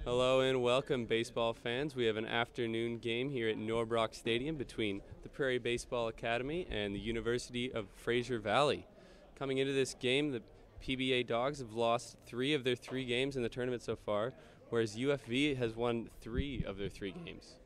Hello and welcome, baseball fans. We have an afternoon game here at Norbrock Stadium between the Prairie Baseball Academy and the University of Fraser Valley. Coming into this game, the PBA Dogs have lost 3 of their 3 games in the tournament so far, whereas UFV has won 3 of their 3 games.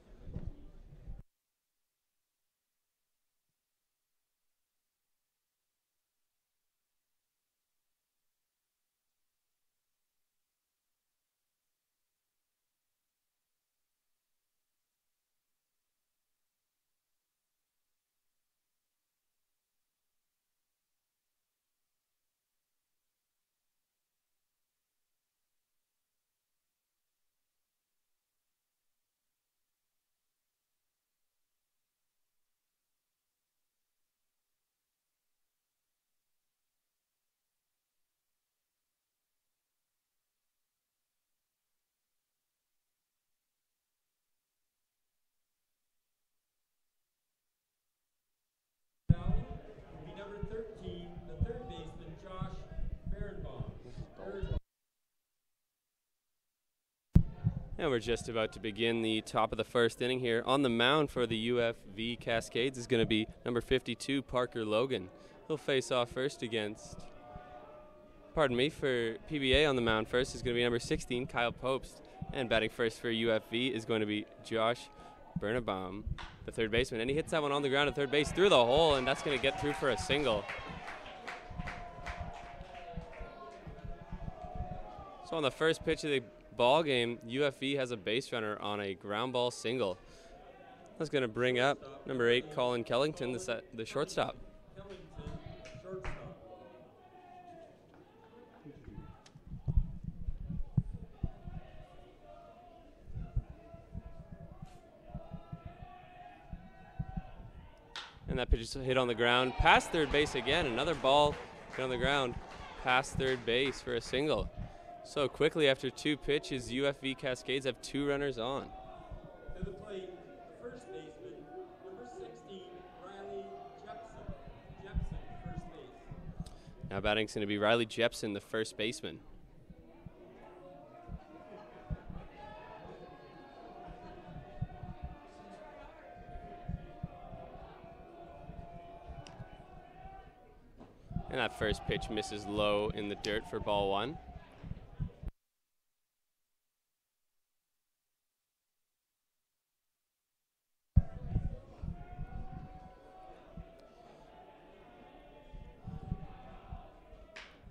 Number 13, the third baseman, Josh Berenbaum. And we're just about to begin the top of the first inning here. On the mound for the UFV Cascades is going to be number 52, Parker Logan. He'll face off first against, for PBA on the mound first is going to be number 16, Kyle Popst. And batting first for UFV is going to be Josh Berenbaum, the third baseman. And he hits that one on the ground at third base through the hole, and that's going to get through for a single. So on the first pitch of the ball game, UFV has a base runner on a ground ball single. That's going to bring up number 8, Colin Kellington, the shortstop. And that pitch is hit on the ground, past third base again. Another ball hit on the ground, past third base for a single. So quickly after 2 pitches, UFV Cascades have 2 runners on. To the plate, the first baseman, number 16, Riley Jepson. First base. Now batting's going to be Riley Jepson, the first baseman. And that first pitch misses low in the dirt for ball 1.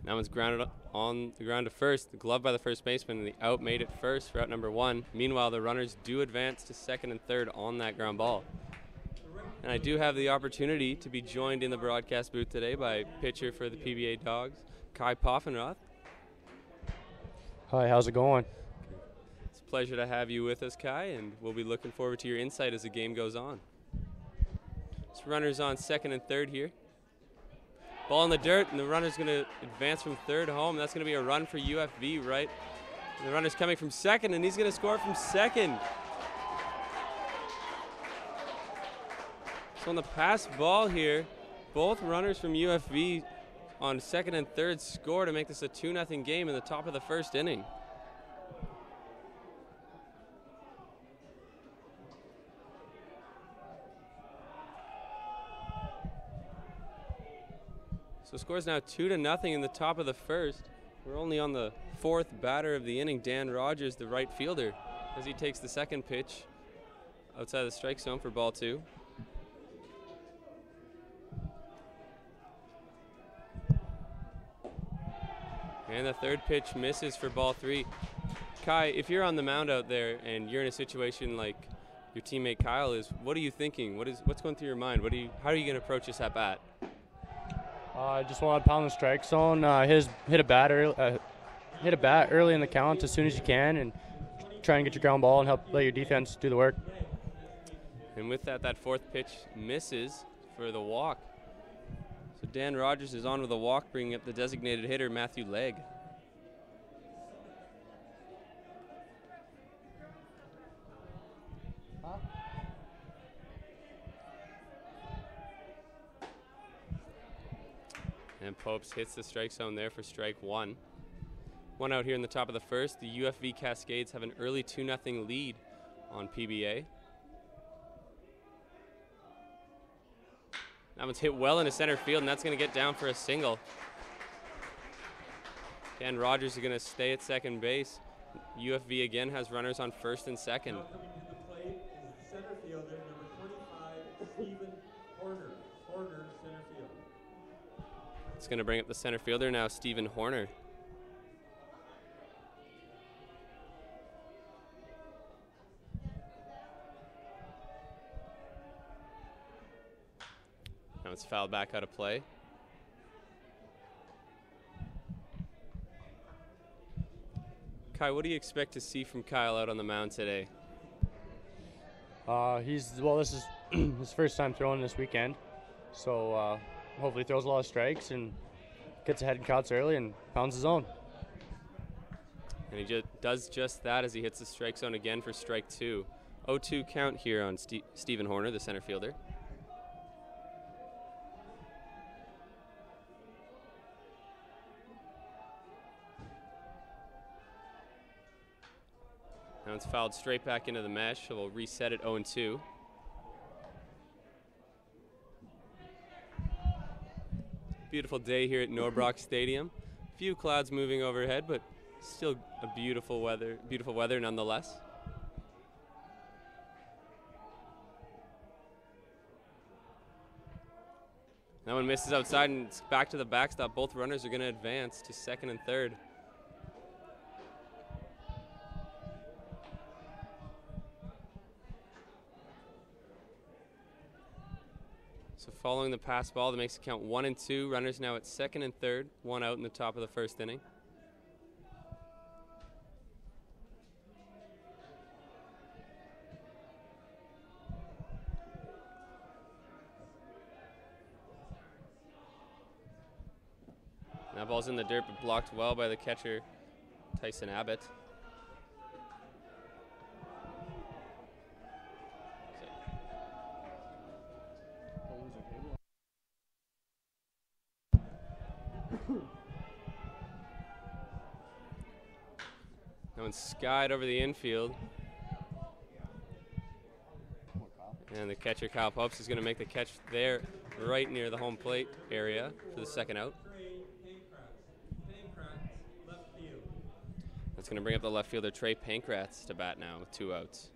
That one's grounded on the ground to first, gloved by the first baseman, and the out made it first for out number 1. Meanwhile, the runners do advance to second and third on that ground ball. And I do have the opportunity to be joined in the broadcast booth today by pitcher for the PBA Dogs, Kai Poffenroth. Hi, how's it going? It's a pleasure to have you with us, Kai, and we'll be looking forward to your insight as the game goes on. So runners on second and third here. Ball in the dirt, and the runner's going to advance from third home. That's going to be a run for UFV, right? And the runner's coming from second, and he's going to score from second. So on the pass ball here, both runners from UFV on second and third score to make this a 2-0 game in the top of the first inning. So score's now 2-0 in the top of the first. We're only on the 4th batter of the inning, Dan Rogers, the right fielder, as he takes the second pitch outside the strike zone for ball 2. And the third pitch misses for ball 3. Kai, if you're on the mound out there and you're in a situation like your teammate Kyle is, what are you thinking? What's going through your mind? How are you going to approach this at bat? I just want to pound the strike zone. Hit a bat early in the count as soon as you can, and try and get your ground ball and help let your defense do the work. And with that 4th pitch misses for the walk. So Dan Rogers is on with a walk, bringing up the designated hitter, Matthew Legg. And Popes hits the strike zone there for strike 1. One out here in the top of the first. The UFV Cascades have an early 2-0 lead on PBA. That one's hit well into center field, and that's going to get down for a single. Again, Rogers is going to stay at second base. UFV again has runners on first and second. Now coming to the plate is the center fielder, number 25, Stephen Horner. Horner, center field. It's going to bring up the center fielder now, Stephen Horner. Now it's fouled back out of play. Kai, what do you expect to see from Kyle out on the mound today? This is his first time throwing this weekend, so hopefully throws a lot of strikes and gets ahead in counts early and pounds his zone. And he does just that as he hits the strike zone again for strike 2. 0-2 count here on Stephen Horner, the center fielder. Now it's fouled straight back into the mesh, so we'll reset it 0-2. Beautiful day here at Norbrock Stadium. Few clouds moving overhead, but still a beautiful weather nonetheless. That one misses outside and it's back to the backstop. Both runners are going to advance to second and third. So following the pass ball, that makes it count 1 and 2. Runners now at second and third, one out in the top of the first inning. That ball's in the dirt, but blocked well by the catcher, Tyson Abbott. That one skied over the infield. And the catcher, Kyle Popes, is going to make the catch there, right near the home plate area for the second out. That's going to bring up the left fielder, Trey Pankratz, to bat now with 2 outs.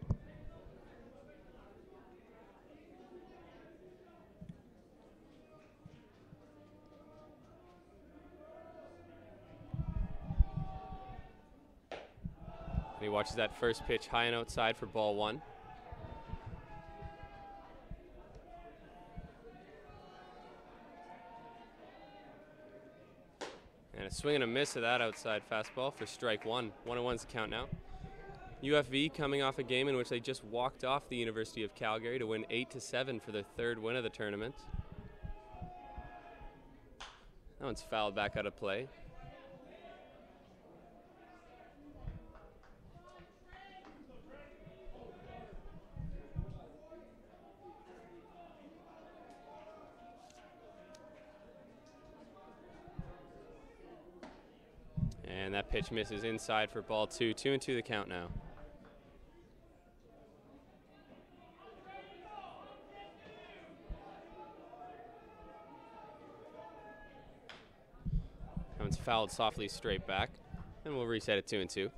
And he watches that first pitch high and outside for ball 1. And a swing and a miss of that outside fastball for strike 1. 1-1's the count now. UFV coming off a game in which they just walked off the University of Calgary to win 8-7 for their third win of the tournament. That one's fouled back out of play. And that pitch misses inside for ball 2. 2-2 the count now. That one's fouled softly straight back. And we'll reset it 2-2.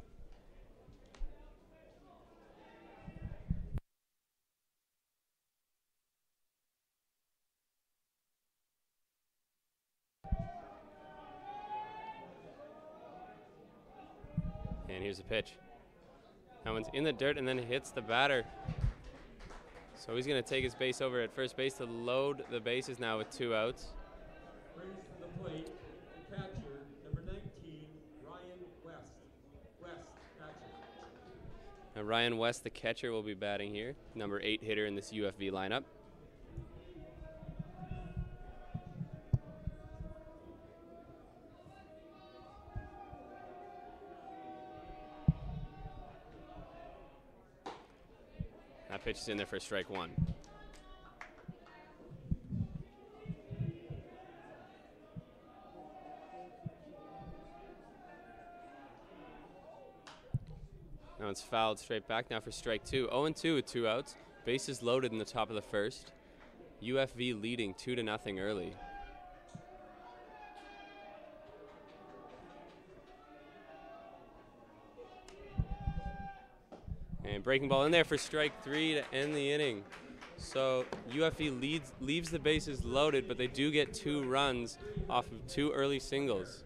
And here's the pitch. That one's in the dirt and then hits the batter. So he's going to take his base over at first base to load the bases now with 2 outs. Brings to the plate the catcher, number 19, Ryan West. Catcher. Now Ryan West, the catcher, will be batting here. Number 8 hitter in this UFV lineup. That pitch is in there for strike 1. Now it's fouled straight back now for strike 2. 0-2 with 2 outs. Bases loaded in the top of the first. UFV leading 2-0 early. And breaking ball in there for strike 3 to end the inning. So UFV leaves the bases loaded, but they do get 2 runs off of 2 early singles.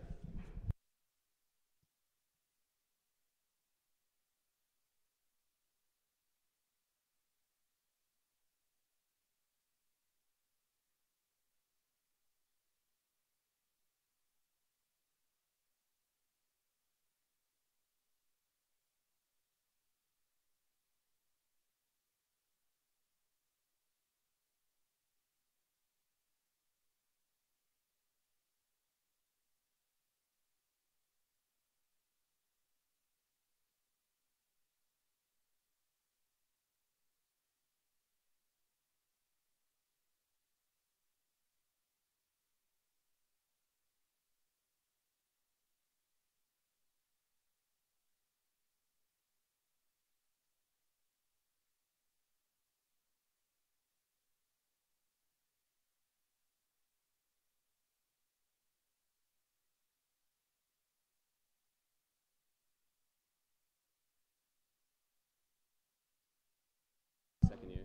Second year.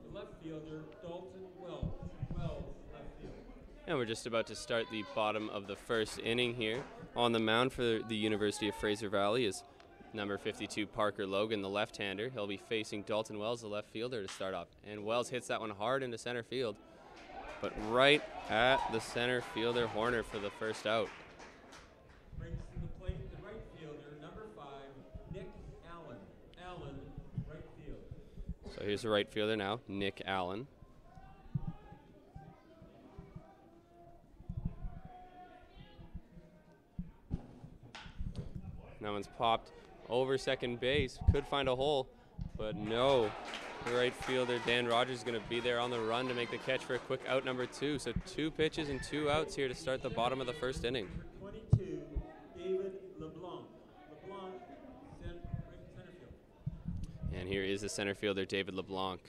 The left fielder, Dalton Wells. Wells, left field. And we're just about to start the bottom of the first inning here. On the mound for the University of Fraser Valley is number 52, Parker Logan, the left-hander. He'll be facing Dalton Wells, the left fielder, to start off. And Wells hits that one hard into center field, but right at the center fielder Horner for the first out. Brings to the plate the right fielder, number 5, Nick Allen. Allen, right field. So here's the right fielder now, Nick Allen. That one's popped over second base. Could find a hole, but no. The right fielder, Dan Rogers, is going to be there on the run to make the catch for a quick out number 2. So 2 pitches and 2 outs here to start the bottom of the first inning. 22, David LeBlanc. LeBlanc, center field. And here is the center fielder, David LeBlanc.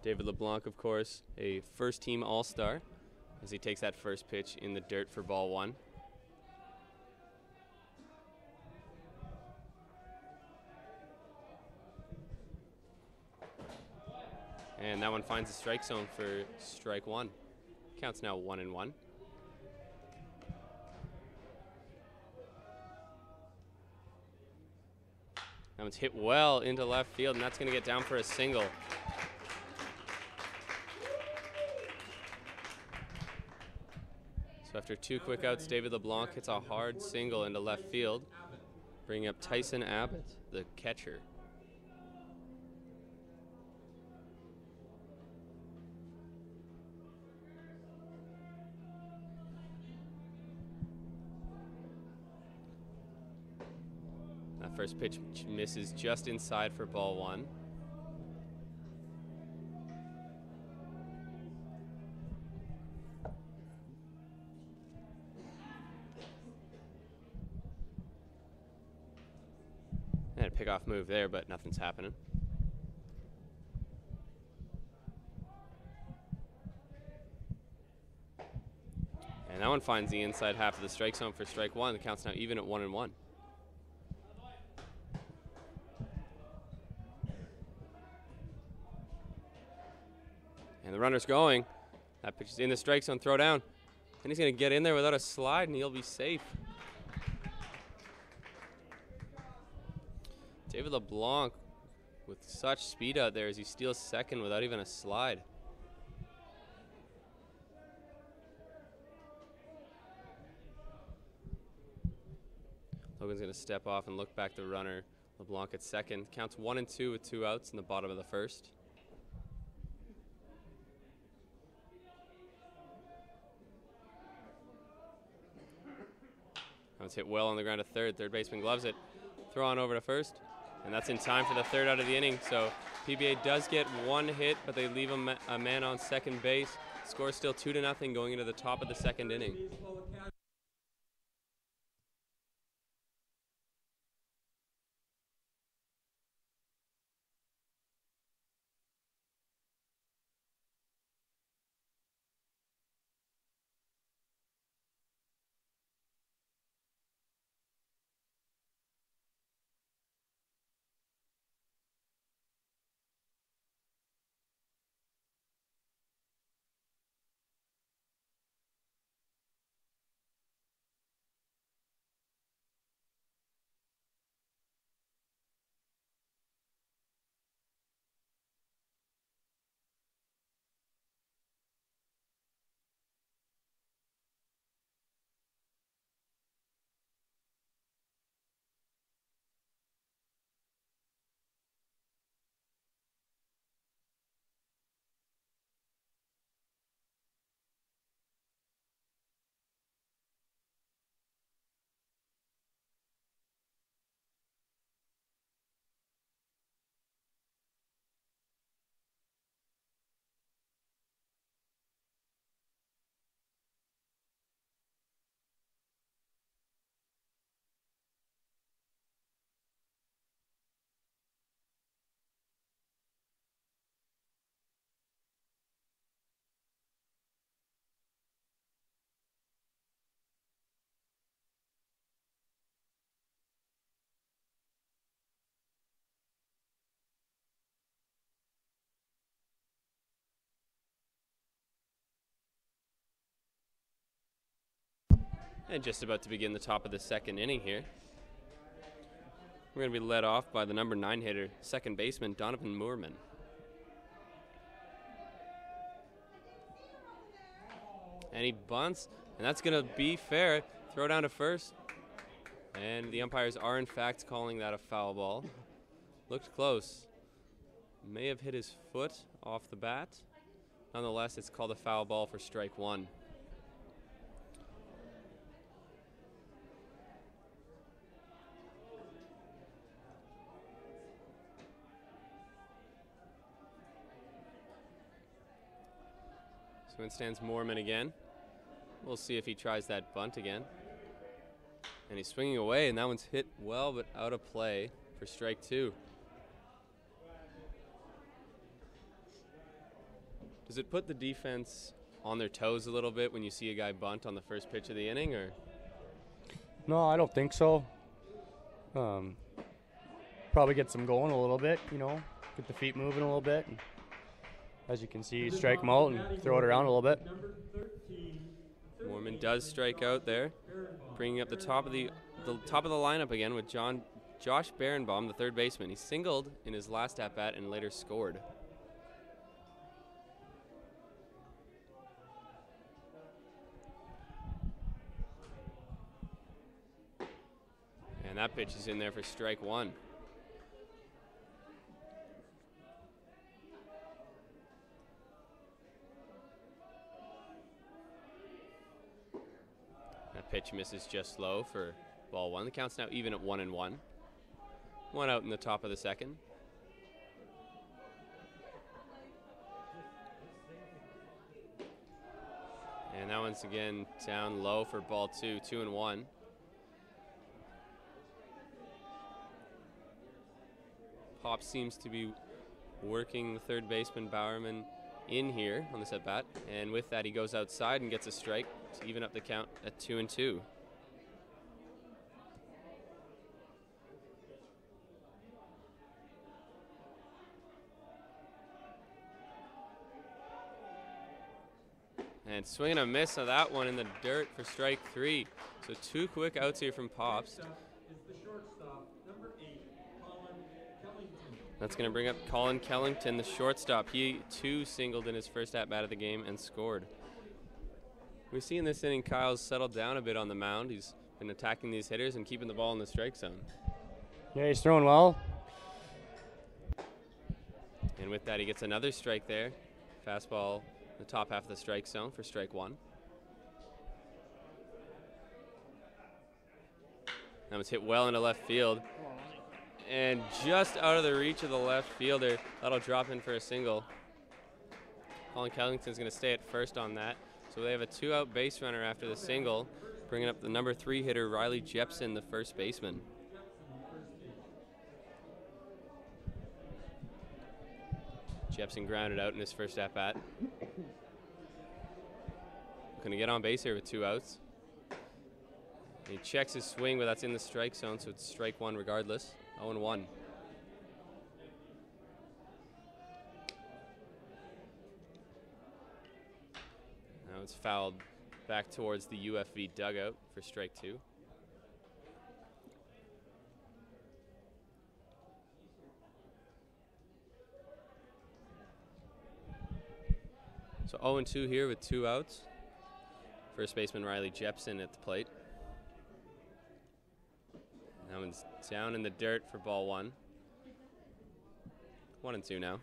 David LeBlanc, of course, a first-team All-Star, as he takes that first pitch in the dirt for ball 1. And that one finds the strike zone for strike 1. Counts now 1-1. That one's hit well into left field, and that's going to get down for a single. So after 2 quick outs, David LeBlanc hits a hard single into left field, bringing up Tyson Abbott, the catcher. That first pitch misses just inside for ball 1. And a pickoff move there, but nothing's happening. And that one finds the inside half of the strike zone for strike 1. The count's now even at 1-1. And the runner's going. That pitch is in the strike zone, throw down. And he's going to get in there without a slide, and he'll be safe. David LeBlanc with such speed out there as he steals second without even a slide. Logan's going to step off and look back the runner. LeBlanc at second. Counts 1 and 2 with 2 outs in the bottom of the first. That was hit well on the ground to third. Third baseman gloves it. Throw on over to first. And that's in time for the third out of the inning. So PBA does get 1 hit, but they leave a man on second base. Score still 2-0 going into the top of the second inning. And just about to begin the top of the second inning here. We're going to be led off by the number 9 hitter, second baseman Donovan Moorman. And he bunts, and that's going to be fair. Throw down to first. And the umpires are in fact calling that a foul ball. Looked close. May have hit his foot off the bat. Nonetheless, it's called a foul ball for strike 1. So in stands Moorman again. We'll see if he tries that bunt again. And he's swinging away, and that one's hit well, but out of play for strike 2. Does it put the defense on their toes a little bit when you see a guy bunt on the first pitch of the inning, or? No, I don't think so. Probably get them going a little bit, get the feet moving a little bit. And as you can see, strike them out and throw it around a little bit. Moorman does strike out there, bringing up the top of the lineup again with Josh Berenbaum, the third baseman. He singled in his last at-bat and later scored. And that pitch is in there for strike 1. That pitch misses just low for ball 1. The count's now even at 1-1. 1 out in the top of the second. And that one's again down low for ball 2, 2-1. Pop seems to be working the third baseman Bowerman in here on this at bat, and with that he goes outside and gets a strike to even up the count at 2-2. And swing and a miss on that one in the dirt for strike 3. So 2 quick outs here from Pops. That's going to bring up Colin Kellington, the shortstop. He too singled in his first at-bat of the game and scored. We see in this inning Kyle's settled down a bit on the mound. He's been attacking these hitters and keeping the ball in the strike zone. Yeah, he's throwing well. And with that, he gets another strike there. Fastball in the top half of the strike zone for strike one. That was hit well into left field. And just out of the reach of the left fielder. That'll drop in for a single. Colin Kellington's going to stay at first on that. So they have a 2-out base runner after the single, bringing up the number 3 hitter, Riley Jepson, the first baseman. Jepson grounded out in his first at-bat. Going to get on base here with 2 outs. He checks his swing, but that's in the strike zone, so it's strike one regardless. 0-1. Now it's fouled back towards the UFV dugout for strike 2. So 0-2 here with 2 outs. First baseman Riley Jepson at the plate. That one's down in the dirt for ball 1. 1-2 now.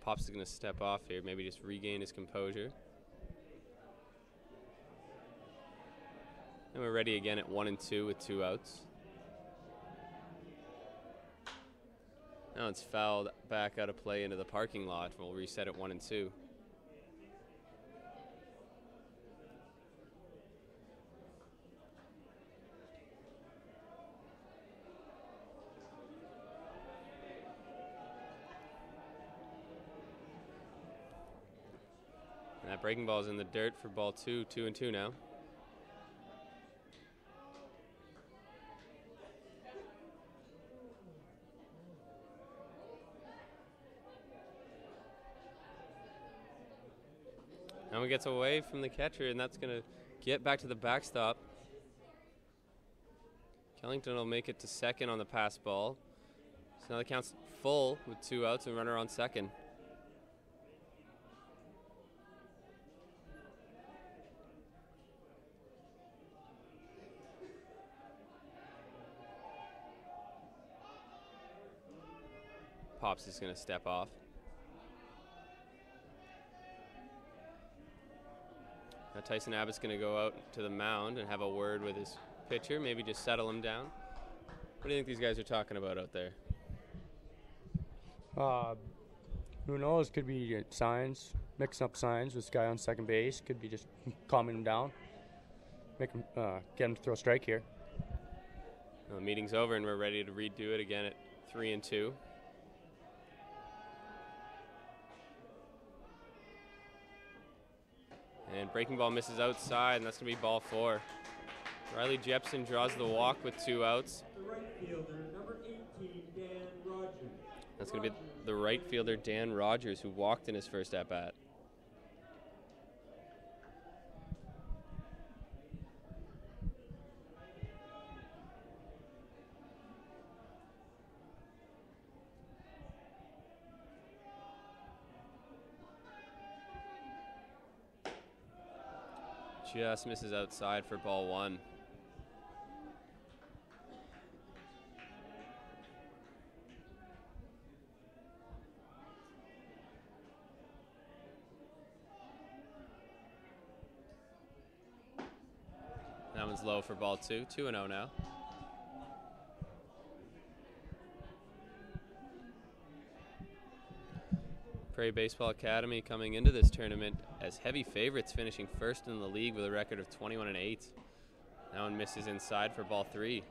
Pops is going to step off here, maybe just regain his composure. And we're ready again at 1-2 with 2 outs. Now it's fouled back out of play into the parking lot. We'll reset at 1-2. And that breaking ball is in the dirt for ball 2, 2-2 now. Now he gets away from the catcher, and that's going to get back to the backstop. Kellington will make it to second on the pass ball. So now the count's full with 2 outs and runner on second. Pops is going to step off. Now Tyson Abbott's going to go out to the mound and have a word with his pitcher, maybe just settle him down. What do you think these guys are talking about out there? Who knows? Could be signs, mixing up signs with this guy on second base. Could be just calming him down, make him get him to throw a strike here. Well, the meeting's over and we're ready to redo it again at 3-2. And breaking ball misses outside, and that's going to be ball 4. Riley Jepson draws the walk with 2 outs. The right fielder, number 18, Dan Rogers. That's going to be the right fielder, Dan Rogers, who walked in his first at-bat. Just misses outside for ball 1. That one's low for ball 2. 2-0 now. Prairie Baseball Academy coming into this tournament as heavy favorites, finishing first in the league with a record of 21-8. That one misses inside for ball 3.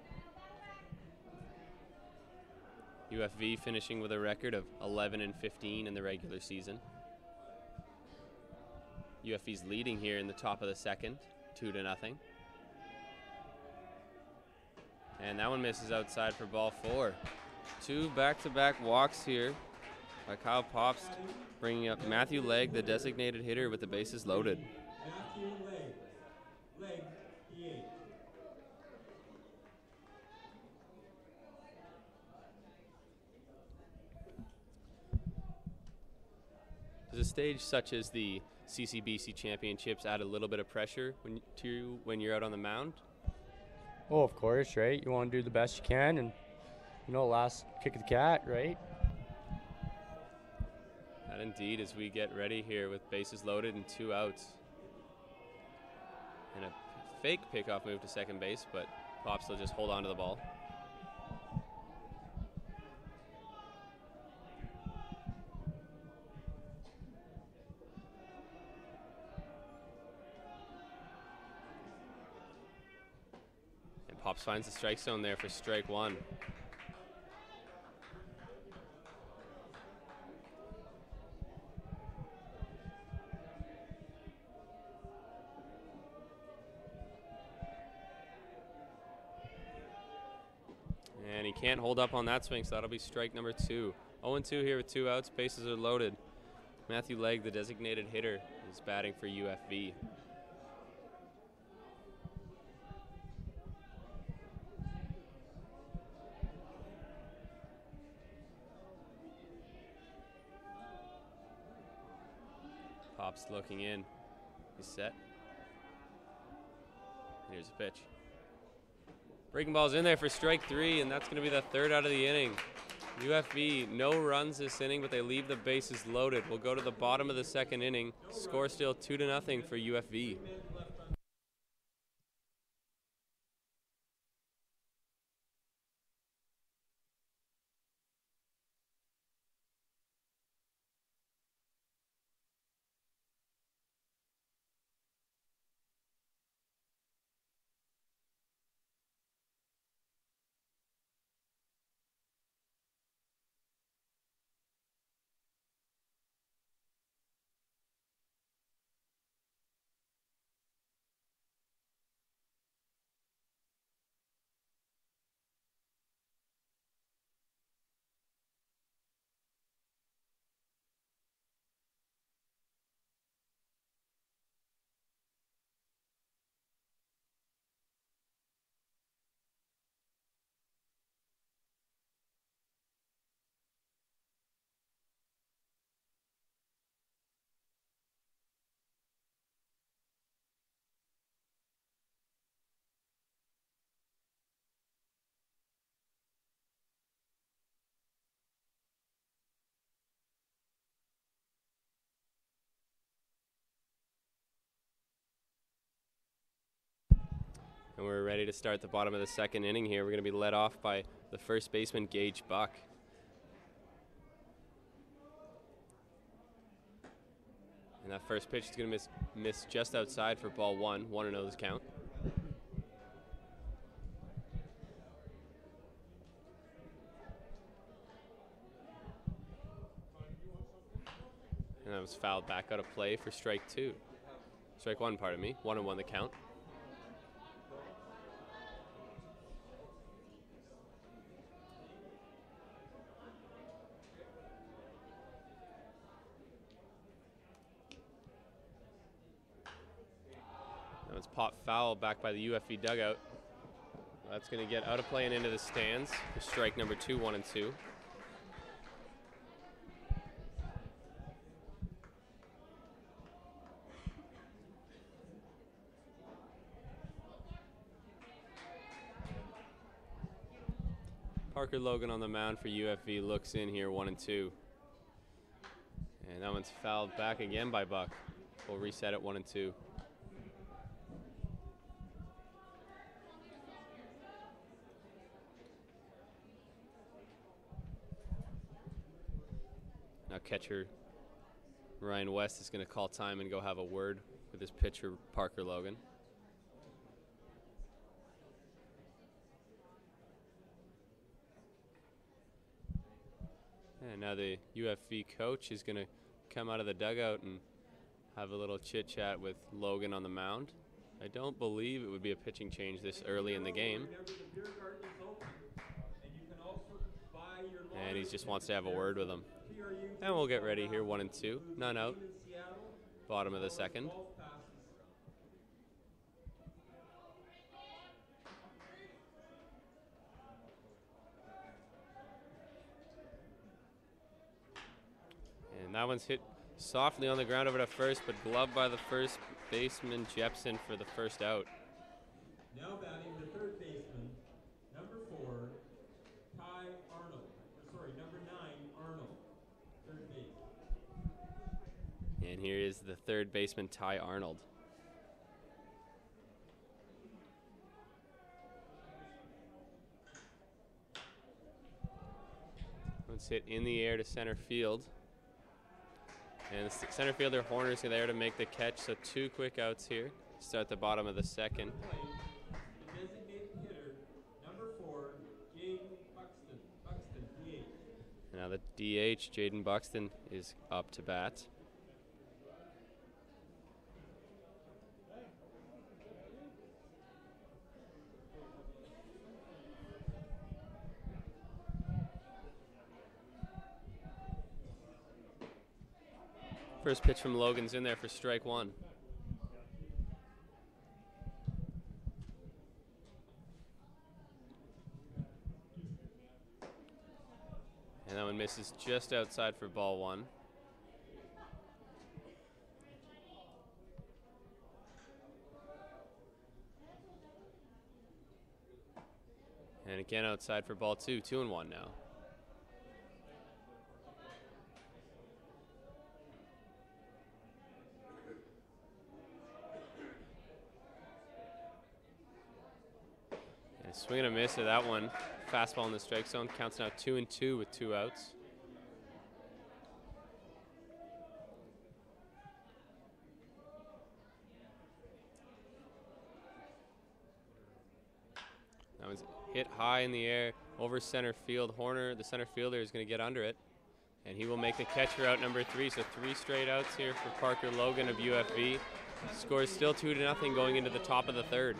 UFV finishing with a record of 11-15 in the regular season. UFV's leading here in the top of the second, 2-0. And that one misses outside for ball 4. 2 back-to-back walks here by Kyle Pops, bringing up Matthew Legg, the designated hitter, with the bases loaded. Matthew Legg, PH. stage, such as the CCBC championships, add a little bit of pressure when you're out on the mound? Oh, of course, right? You want to do the best you can, and last kick of the cat, right? That indeed, as we get ready here with bases loaded and 2 outs. And a fake pickoff move to second base, but Pops will just hold on to the ball. And Pops finds the strike zone there for strike 1. And he can't hold up on that swing, so that'll be strike number 2. 0-2 here with 2 outs. Bases are loaded. Matthew Legg, the designated hitter, is batting for UFV. Pops looking in. He's set. Here's a pitch. Breaking ball's in there for strike 3, and that's going to be the 3rd out of the inning. UFV, no runs this inning, but they leave the bases loaded. We'll go to the bottom of the 2nd inning. Score still 2-0 for UFV. And we're ready to start the bottom of the 2nd inning here. We're going to be led off by the first baseman, Gage Buck. And that first pitch is going to miss just outside for ball 1. 1-0 this count. And that was fouled back out of play for strike 2. Strike 1, pardon me. 1-1 the count. That was popped foul back by the UFV dugout. That's going to get out of play and into the stands for strike number 2, 1-2. Parker Logan on the mound for UFV looks in here, 1-2. And that one's fouled back again by Buck. We'll reset at 1-2. Now catcher Ryan West is going to call time and go have a word with his pitcher, Parker Logan. And now the UFV coach is going to come out of the dugout and have a little chit-chat with Logan on the mound. I don't believe it would be a pitching change this early in the game. And he just wants to have a word with him. And we'll get ready here, 1-2. None out. Bottom of the 2nd. And that one's hit Softly on the ground over to first, but gloved by the first baseman Jepson for the first out. Now batting the third baseman, number 4, Ty Arnold. Number 9, Arnold, third base. And here is the third baseman, Ty Arnold. Let's hit in the air to center field. And the center fielder Horner's there to make the catch, so 2 quick outs here. Start the bottom of the second. The designated hitter, number 4, Jaden Buxton. Buxton, DH. Now the DH, Jaden Buxton, is up to bat. First pitch from Logan's in there for strike 1. And that one misses just outside for ball 1. And again outside for ball 2. 2-1 now. And a swing and a miss of that one. Fastball in the strike zone. Counts now 2-2 with 2 outs. That one's hit high in the air over center field. Horner, the center fielder, is going to get under it. And he will make the catch for out number 3. So 3 straight outs here for Parker Logan of UFV. Score is still 2-0 going into the top of the third.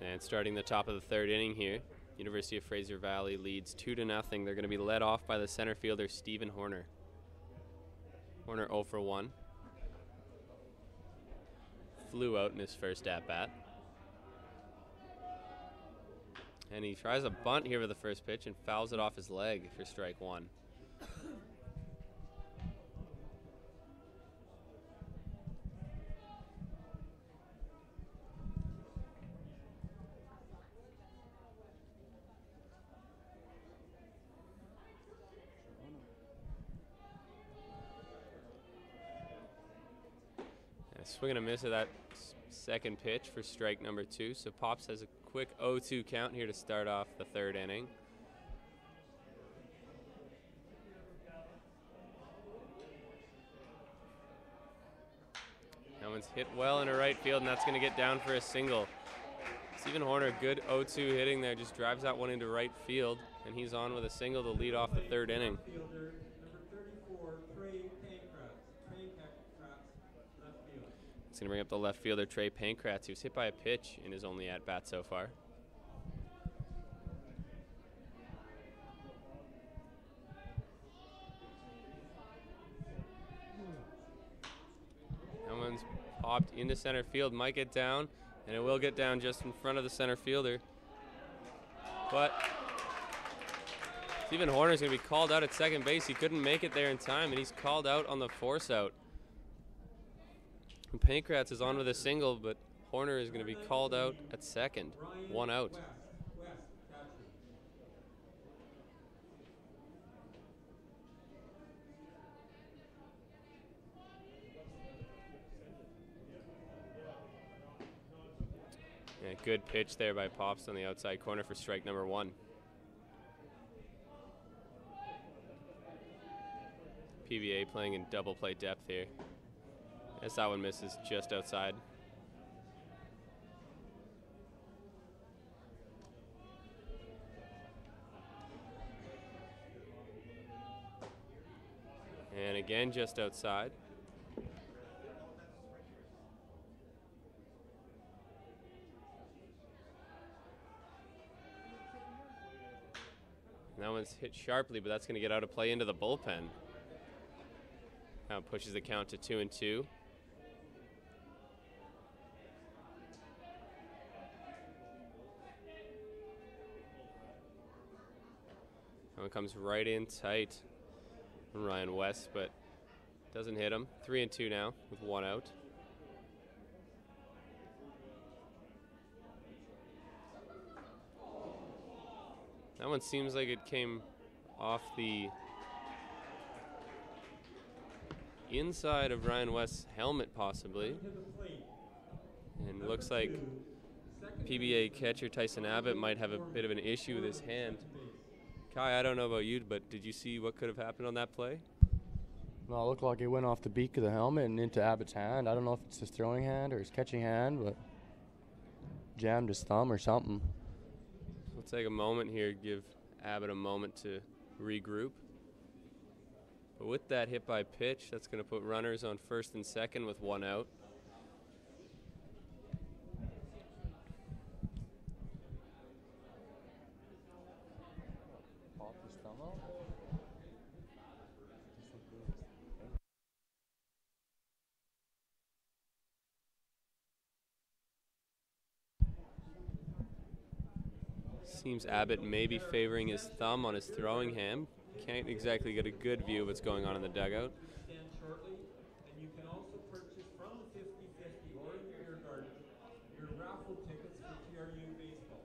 And starting the top of the third inning here, University of Fraser Valley leads 2-0. They're going to be led off by the center fielder, Stephen Horner. Horner 0 for 1. Flew out in his first at-bat. And he tries a bunt here with the first pitch and fouls it off his leg for strike 1. Swing and a miss of that second pitch for strike number 2. So Pops has a quick 0-2 count here to start off the third inning. That one's hit well into right field, and that's going to get down for a single. Stephen Horner, good 0-2 hitting there, just drives that one into right field, and he's on with a single to lead off the third inning. It's going to bring up the left fielder, Trey Pankratz, who's hit by a pitch in his only at-bat so far. That one's popped into center field, might get down, and it will get down just in front of the center fielder. But Steven Horner's going to be called out at second base. He couldn't make it there in time, and he's called out on the force out. And Pankratz is on with a single, but Horner is going to be called out at second. One out. Yeah, good pitch there by Pops on the outside corner for strike number 1. PBA playing in double play depth here. As that one misses just outside. And again, just outside. And that one's hit sharply, but that's going to get out of play into the bullpen. Now pushes the count to 2-2. That one comes right in tight from Ryan West, but doesn't hit him. 3-2 now with 1 out. That one seems like it came off the inside of Ryan West's helmet, possibly. And looks like PBA catcher Tyson Abbott might have a bit of an issue with his hand. Kai, I don't know about you, but did you see what could have happened on that play? No, it looked like it went off the beak of the helmet and into Abbott's hand. I don't know if it's his throwing hand or his catching hand, but jammed his thumb or something. We'll take a moment here, give Abbott a moment to regroup. But with that hit by pitch, that's going to put runners on first and second with 1 out. Seems Abbott may be favoring his thumb on his throwing hand. Can't exactly get a good view of what's going on in the dugout. Stand shortly, and you can also purchase from 50/50 or in the beer garden your raffle tickets for TRU Baseball.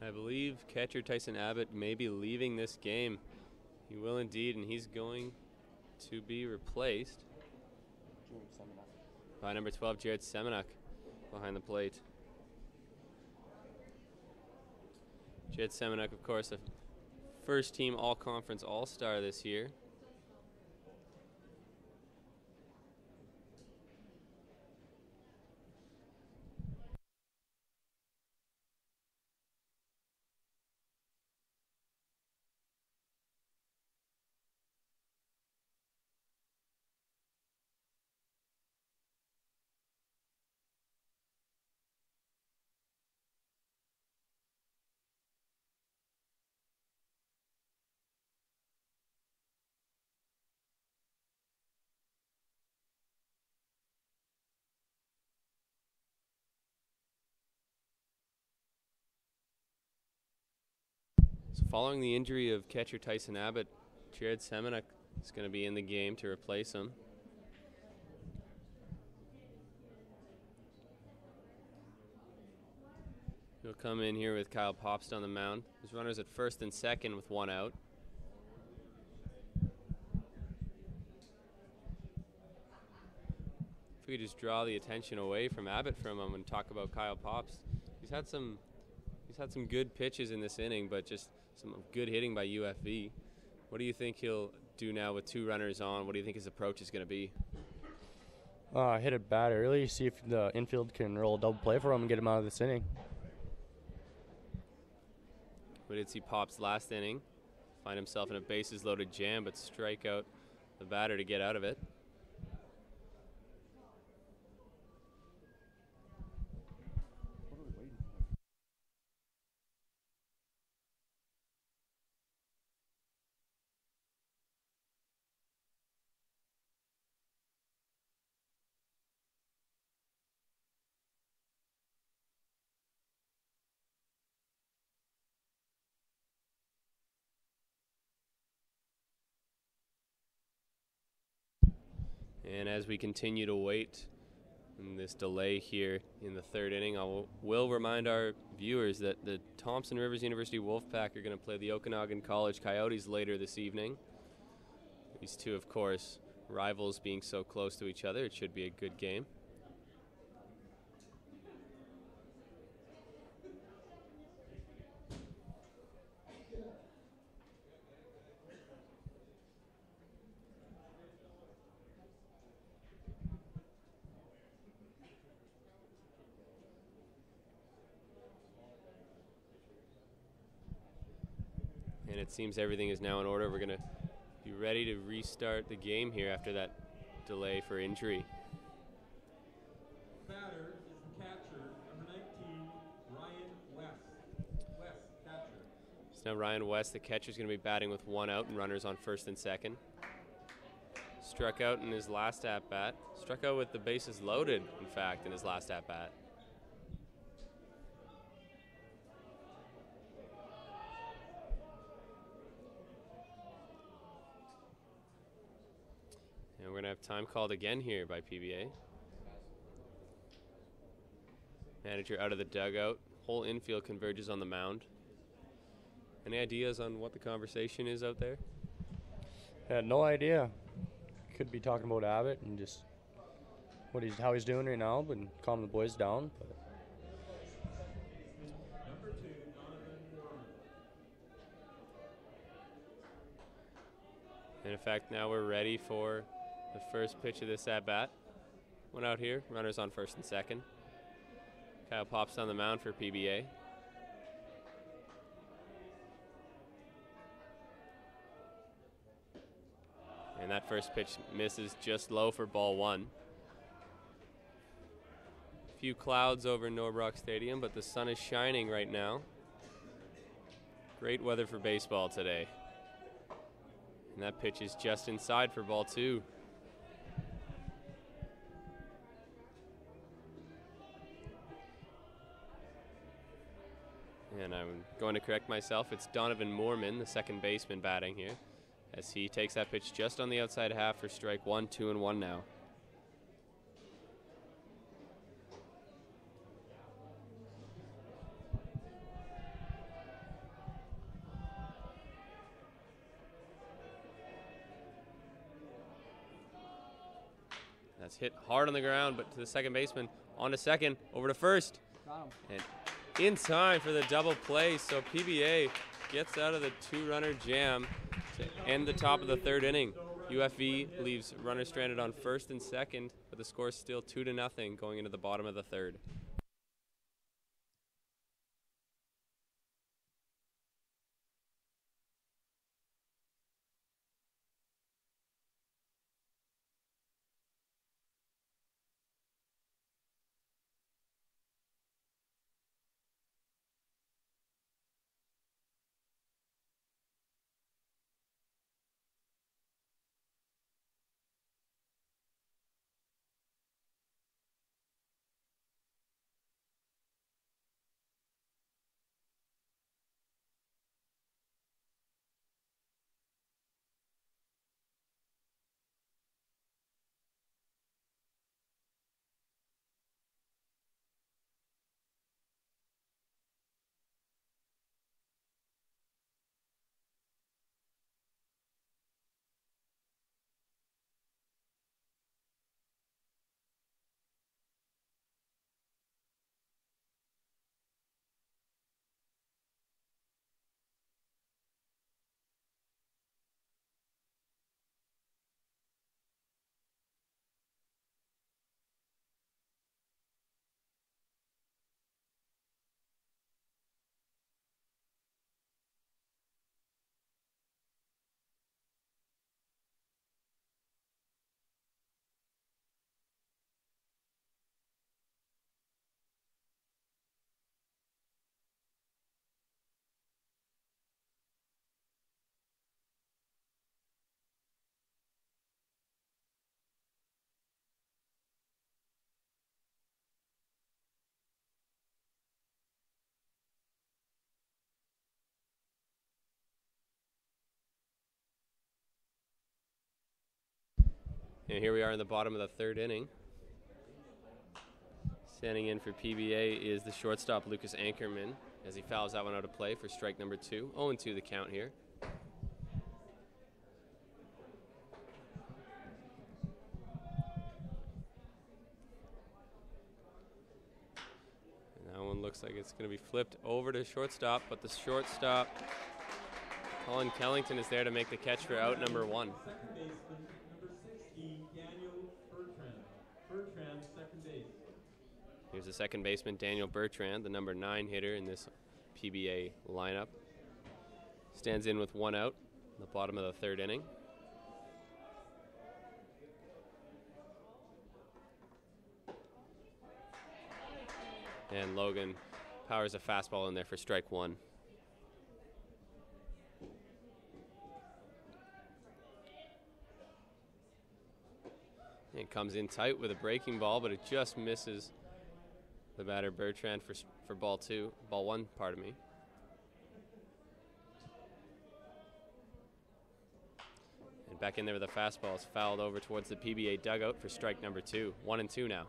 I believe catcher Tyson Abbott may be leaving this game. He will indeed, and he's going to be replaced by number 12, Jared Semenuk, behind the plate. Jared Semenuk, of course, a first-team All-Conference All-Star this year. So following the injury of catcher Tyson Abbott, Jared Semenuk is going to be in the game to replace him. He'll come in here with Kyle Popst on the mound. His runners at first and second with 1 out. If we could just draw the attention away from Abbott for a moment and talk about Kyle Popst. He's had some good pitches in this inning, but just some good hitting by UFV. What do you think he'll do now with 2 runners on? What do you think his approach is going to be? Hit it bad early, see if the infield can roll a double play for him and get him out of this inning. We did see Pop's last inning. find himself in a bases loaded jam, but strike out the batter to get out of it. And as we continue to wait in this delay here in the third inning, I will remind our viewers that the Thompson Rivers University Wolfpack are going to play the Okanagan College Coyotes later this evening. These two, of course, rivals being so close to each other, it should be a good game. And it seems everything is now in order. We're going to be ready to restart the game here after that delay for injury. Batter is the catcher, number 19, Ryan West. West, catcher. So now Ryan West, the catcher, is going to be batting with one out and runners on first and second. Struck out in his last at-bat. Struck out with the bases loaded, in fact, in his last at-bat. And we're going to have time called again here by PBA. Manager out of the dugout. Whole infield converges on the mound. Any ideas on what the conversation is out there? I had no idea. Could be talking about Abbott and just how he's doing right now, but calm the boys down. But Number 2, Donovan Moore. And in fact, now we're ready for the first pitch of this at-bat. One out here, runners on first and second. Kyle pops on the mound for PBA. And that first pitch misses just low for ball one. A few clouds over Norbrock Stadium, but the sun is shining right now. Great weather for baseball today. And that pitch is just inside for ball two. And I'm going to correct myself. It's Donovan Moorman, the second baseman, batting here, as he takes that pitch just on the outside half for strike one, 2-1 now. That's hit hard on the ground, but to the second baseman, on to second, over to first. got him. And in time for the double play, so PBA gets out of the two-runner jam to end the top of the third inning. UFV leaves runners stranded on first and second, but the score is still 2-0 going into the bottom of the third. And here we are in the bottom of the third inning. Standing in for PBA is the shortstop, Lucas Ankerman, as he fouls that one out of play for strike number 2. 0-2 the count here. And that one looks like it's going to be flipped over to shortstop, but the shortstop, Colin Kellington, is there to make the catch for out number 1. Second baseman, number 60, Daniel Bertrand. Bertrand, second base. Here's the second baseman, Daniel Bertrand, the number 9 hitter in this PBA lineup. Stands in with 1 out in the bottom of the third inning. And Logan powers a fastball in there for strike 1. And comes in tight with a breaking ball, but it just misses the batter Bertrand for ball 1, pardon me. And back in there with a fastball is fouled over towards the PBA dugout for strike number 2. 1-2 now.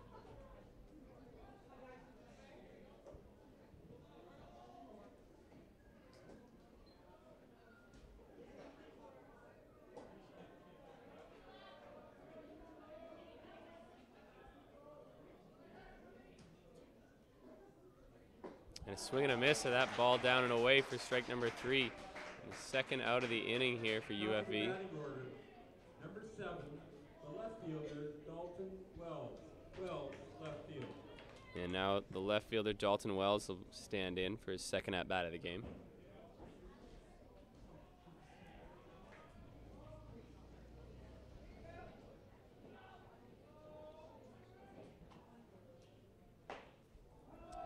And a swing and a miss of that ball down and away for strike number 3. The second out of the inning here for UFV. Number 7, the left fielder, Dalton Wells. Wells, left field. And now the left fielder, Dalton Wells, will stand in for his second at-bat of the game.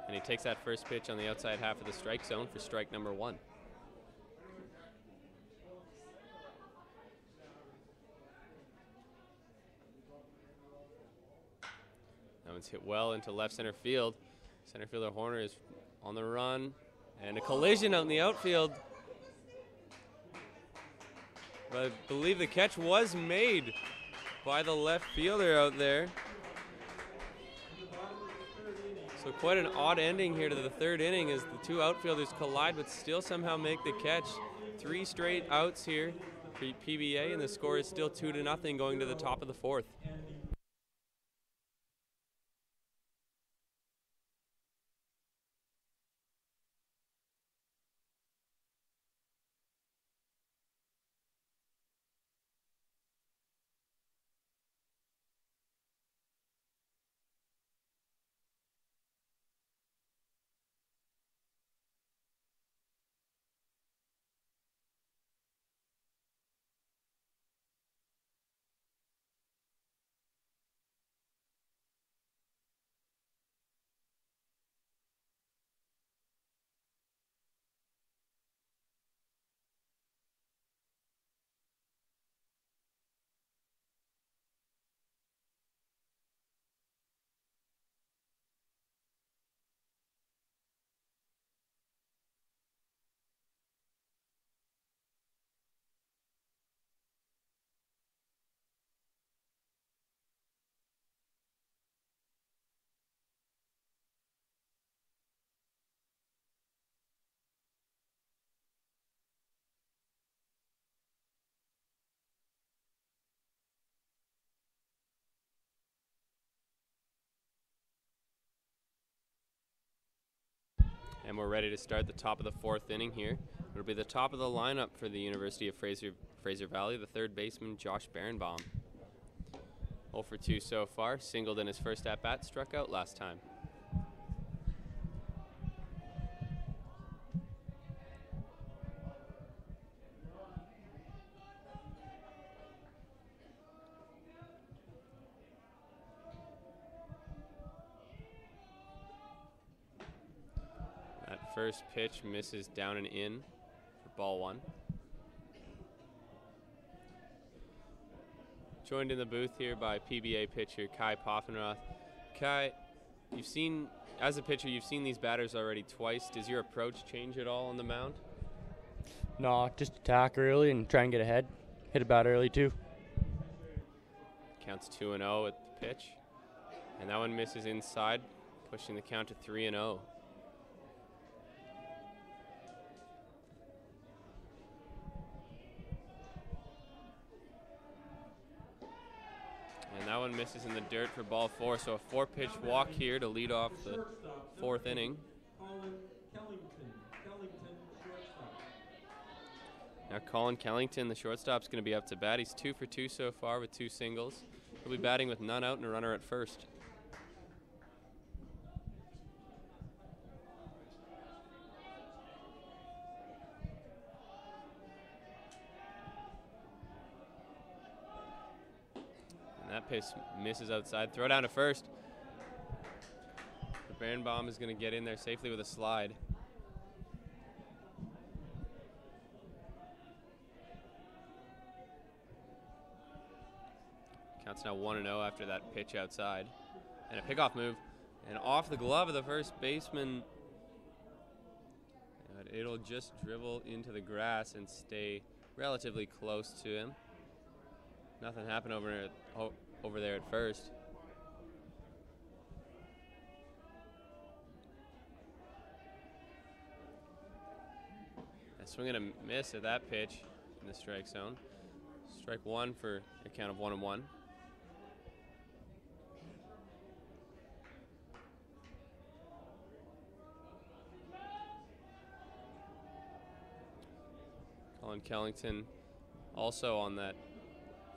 And he takes that first pitch on the outside half of the strike zone for strike number 1. That one's hit well into left center field. Center fielder Horner is on the run, and a collision out in the outfield. But I believe the catch was made by the left fielder out there. So quite an odd ending here to the third inning as the two outfielders collide but still somehow make the catch. 3 straight outs here for PBA, and the score is still 2-0 going to the top of the 4th. And we're ready to start the top of the 4th inning here. It'll be the top of the lineup for the University of Fraser Valley, the third baseman, Josh Berenbaum. 0 for 2 so far, singled in his first at-bat, struck out last time. First pitch misses down and in for ball 1. Joined in the booth here by PBA pitcher Kai Poffenroth. Kai, as a pitcher, you've seen these batters already twice. Does your approach change at all on the mound? No, just attack early and try and get ahead. Hit a bat early too. Counts 2-0 at the pitch. And that one misses inside, pushing the count to 3-0. And that one misses in the dirt for ball 4. So a 4-pitch walk here to lead off the 4th inning. Now Colin Kellington, the shortstop, is going to be up to bat. He's 2 for 2 so far with 2 singles. He'll be batting with none out and a runner at first. And that pitch misses outside. Throw down to first. The Birnbaum is going to get in there safely with a slide. Counts now 1-0 after that pitch outside. And a pickoff move. And off the glove of the first baseman. And it'll just dribble into the grass and stay relatively close to him. Nothing happened over there at first. A swing and a miss at that pitch in the strike zone. Strike 1 for a count of 1-1. Colin Kellington also on that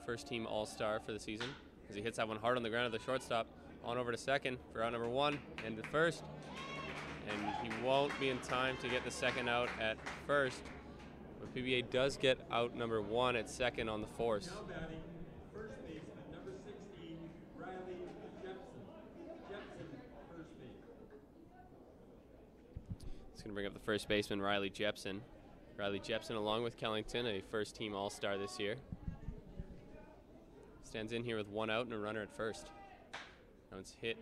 first team all-star for the season as he hits that one hard on the ground at the shortstop. On over to second for out number 1 and to first. And he won't be in time to get the second out at first. But PBA does get out number 1 at second on the force. Now batting first baseman, number 16, Riley Jepson. Jepson, first base. It's going to bring up the first baseman, Riley Jepson. Riley Jepson, along with Kellington, a first-team All-Star this year. Stands in here with 1 out and a runner at first. Now it's hit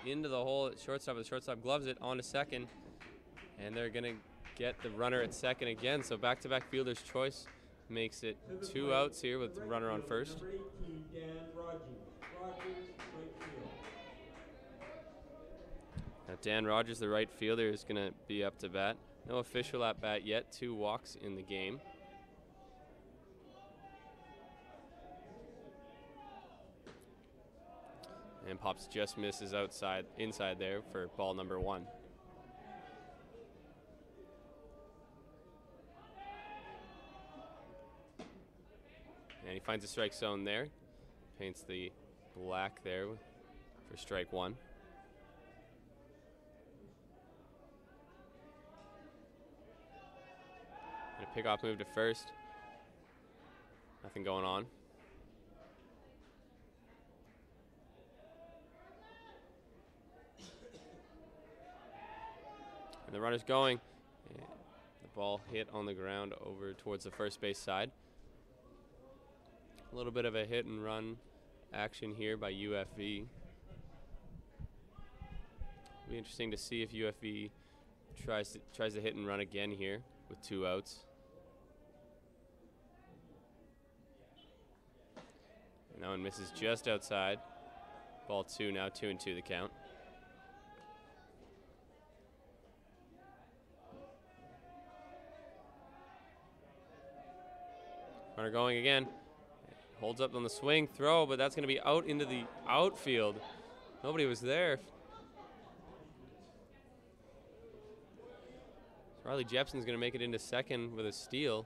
into the hole at shortstop. The shortstop gloves it onto second, and they're going to get the runner at second again. So back-to-back fielder's choice makes it 2 outs here with the runner on first. Number 18, Dan Rogers. Rogers, right field. Now Dan Rogers, the right fielder, is going to be up to bat. No official at bat yet. 2 walks in the game. And Pops just misses inside there for ball number 1. And he finds a strike zone there. Paints the black there for strike 1. And a pickoff move to first. Nothing going on. And the runner's going. And the ball hit on the ground over towards the first base side. A little bit of a hit and run action here by UFV. Be interesting to see if UFV tries to hit and run again here with 2 outs. And that one misses just outside. Ball 2 now, 2-2 the count. Runner going again. Holds up on the swing, throw, but that's going to be out into the outfield. Nobody was there. Riley Jepson's going to make it into second with a steal.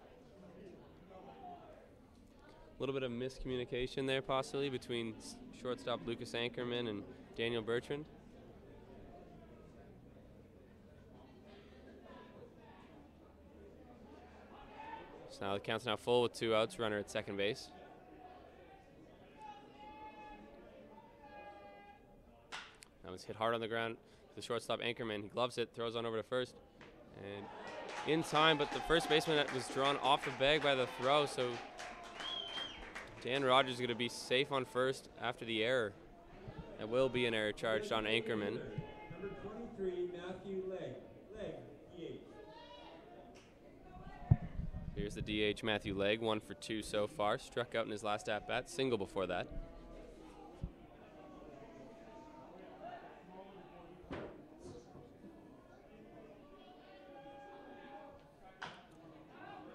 A little bit of miscommunication there possibly between shortstop Lucas Ankerman and Daniel Bertrand. So now the count's now full with 2 outs, runner at second base. That was hit hard on the ground. The shortstop Ankerman, he gloves it, throws on over to first. And in time, but the first baseman was drawn off the bag by the throw, so Dan Rogers is going to be safe on first after the error. That will be an error charged on Ankerman. Number 23, Matthew Legg. Legg, DH. Here's the DH Matthew Legg, 1 for 2 so far. Struck out in his last at-bat, single before that.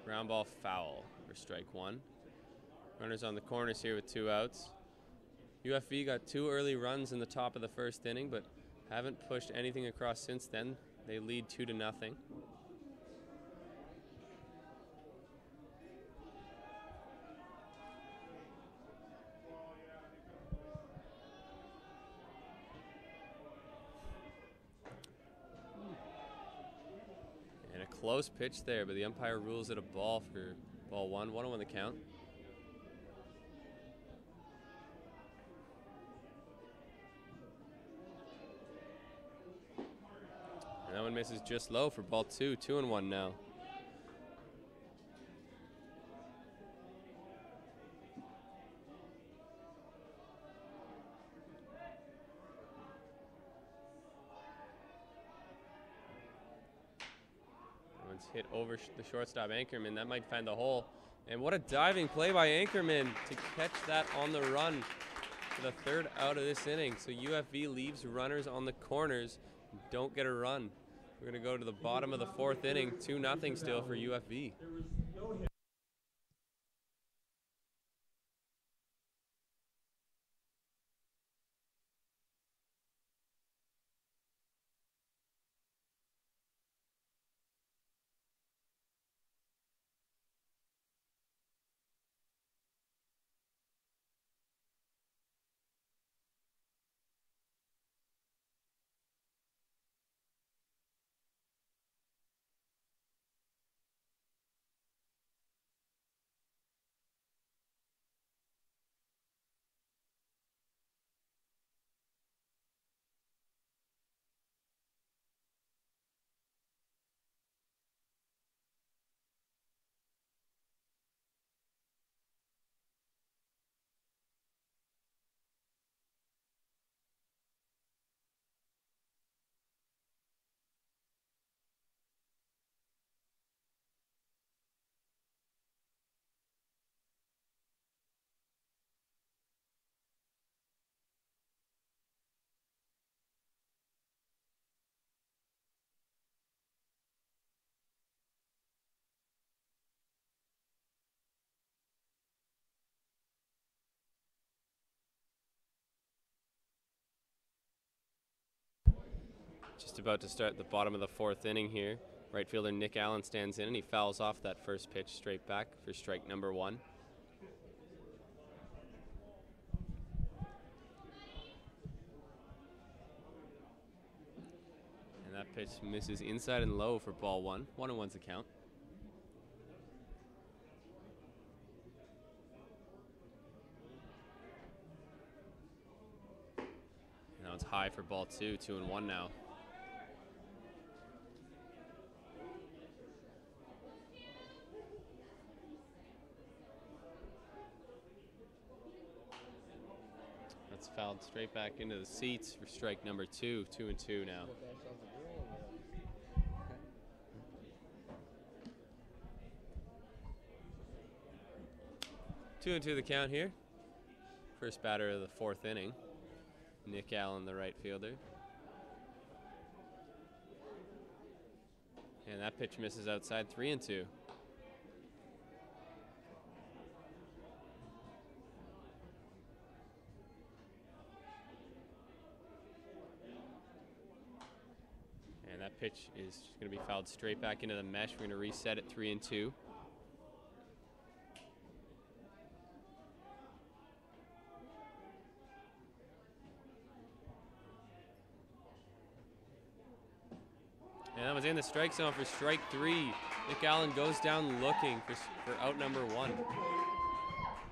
Ground ball foul for strike 1. Runners on the corners here with 2 outs. UFV got 2 early runs in the top of the first inning, but haven't pushed anything across since then. They lead 2-0. And a close pitch there, but the umpire rules it a ball for ball 1. 1-0 the count. And that one misses just low for ball 2. 2-1 now. One's hit over the shortstop Anchorman. That might find the hole. And what a diving play by Anchorman to catch that on the run for the 3rd out of this inning. So UFV leaves runners on the corners. Don't get a run. We're going to go to the bottom of the 4th inning. 2-0 still for UFV. Just about to start the bottom of the 4th inning here. Right fielder Nick Allen stands in and he fouls off that first pitch straight back for strike number 1. And that pitch misses inside and low for ball 1. 1-1's the count. And now it's high for ball 2. 2-1 now. Fouled straight back into the seats for strike number 2. 2-2 now. Two and two the count here. First batter of the 4th inning. Nick Allen, the right fielder. And that pitch misses outside. 3-2. That pitch is going to be fouled straight back into the mesh. We're going to reset at 3-2. And that was in the strike zone for strike 3. Nick Allen goes down looking for out number 1.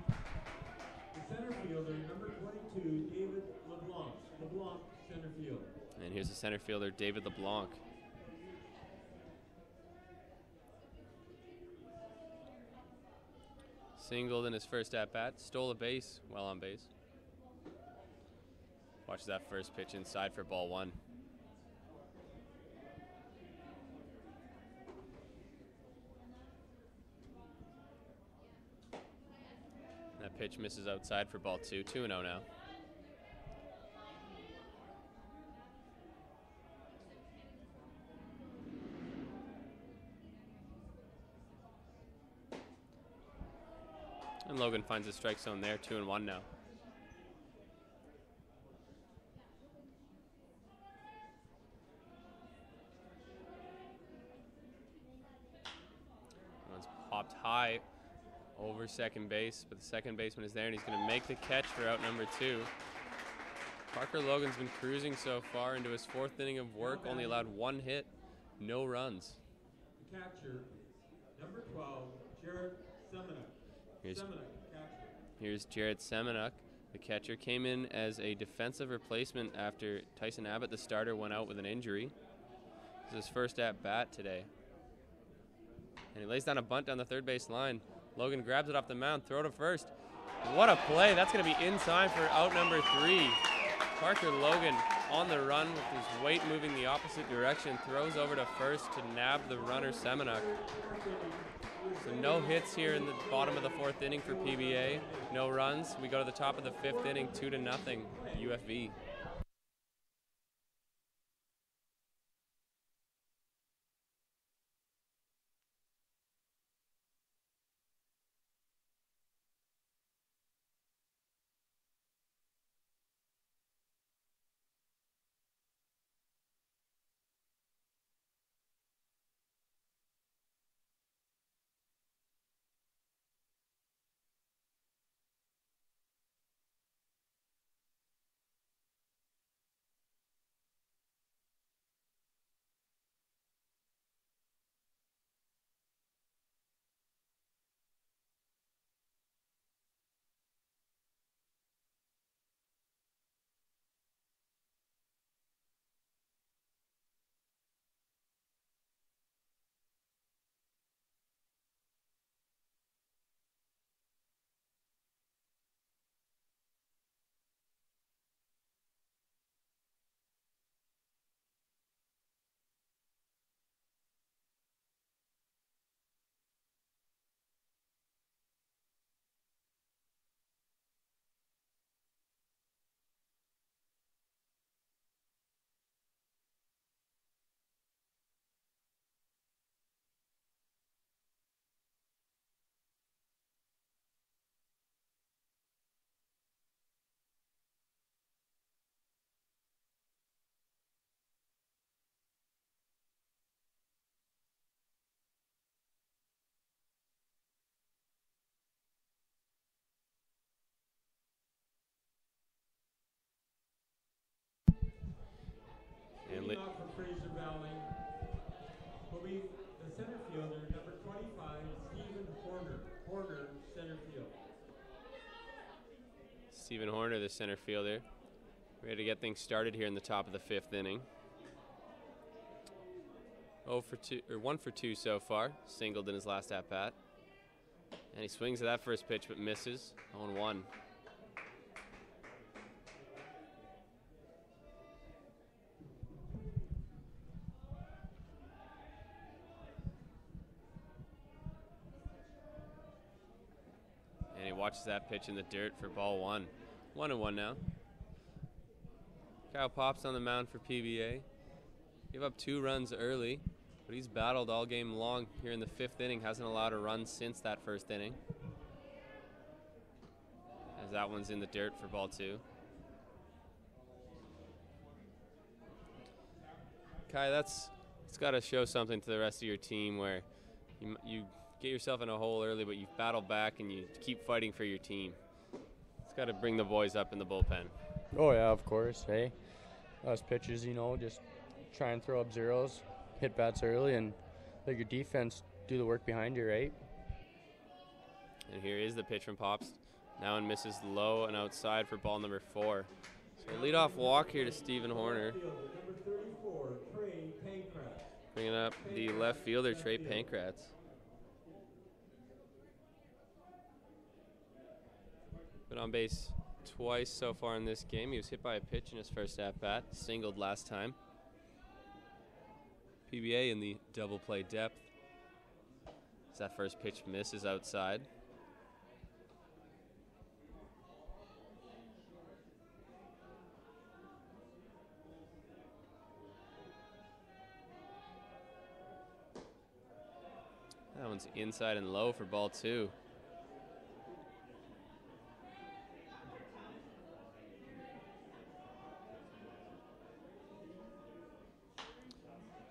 The center fielder, number 22, David LeBlanc. LeBlanc, center field. And here's the center fielder, David LeBlanc. Singled in his first at-bat, stole a base while on base. Watch that first pitch inside for ball 1. pitch misses outside for ball 2. 2-0 now. And Logan finds a strike zone there. 2-1 now. One's popped high over second base, but the second baseman is there, and he's going to make the catch for out number 2. Parker Logan's been cruising so far into his 4th inning of work, only allowed 1 hit, no runs. The catcher, number 12, Jared Semenuk. Here's Jared Semenuk. The catcher came in as a defensive replacement after Tyson Abbott, the starter, went out with an injury. This is his first at-bat today. And he lays down a bunt down the third base line. Logan grabs it off the mound, throw to first. What a play. That's going to be in time for out number 3. Parker Logan on the run with his weight moving the opposite direction, throws over to first to nab the runner Semenuk. So no hits here in the bottom of the 4th inning for PBA. No runs. We go to the top of the 5th inning, 2-0 UFV. Leading off for Fraser Valley will be the center fielder, number 25, Stephen Horner. Horner, center field. Stephen Horner, the center fielder. Ready to get things started here in the top of the 5th inning. 1 for 2 so far. Singled in his last at-bat. And he swings at that first pitch but misses. 0-1. And he watches that pitch in the dirt for ball 1. 1-1 now. Kyle Pops on the mound for PBA. Gave up 2 runs early, but he's battled all game long here in the 5th inning. Hasn't allowed a run since that 1st inning. As that one's in the dirt for ball 2. Kai, it's got to show something to the rest of your team where you get yourself in a hole early, but you battle back and you keep fighting for your team. It's got to bring the boys up in the bullpen. Oh, yeah, of course. Hey, us pitchers, just try and throw up zeros, hit bats early, and let your defense do the work behind you, right? And here is the pitch from Pops. Now and misses low and outside for ball number 4. So leadoff walk here to Stephen Horner. Bringing up the left fielder, Trey Pankratz. Been on base twice so far in this game. He was hit by a pitch in his first at-bat, singled last time. PBA in the double play depth. As that first pitch misses outside. That one's inside and low for ball 2.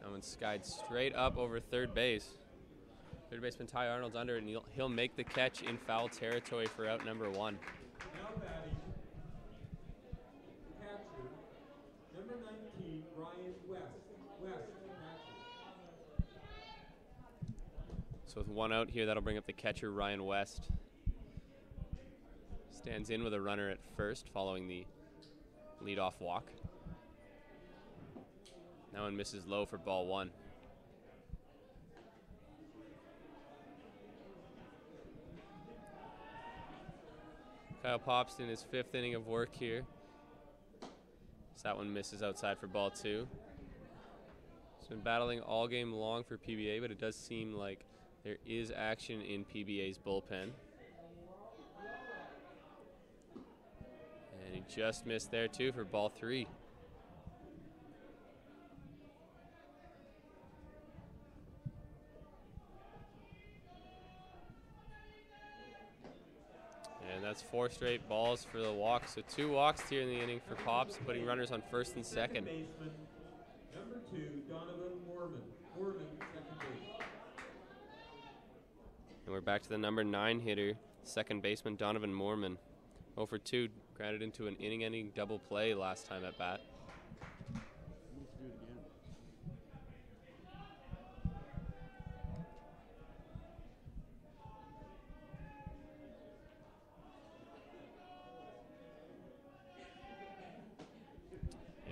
That one's skied straight up over third base. Third baseman Ty Arnold's under it, and he'll make the catch in foul territory for out number 1. Now batting, catcher, number 19, Ryan West. Catcher. So with 1 out here, that'll bring up the catcher, Ryan West. Stands in with a runner at first following the leadoff walk. That one misses low for ball 1. Kyle Pops in his 5th inning of work here. So that one misses outside for ball 2. He's been battling all game long for PBA, but it does seem like there is action in PBA's bullpen. And he just missed there too for ball 3. And that's 4 straight balls for the walk. So 2 walks here in the inning for Pops, putting runners on first and second. Baseman, number 2, Donovan Mormon, second base. And we're back to the number 9 hitter, second baseman Donovan Mormon. 0 for 2, grounded into an inning-ending double play last time at bat.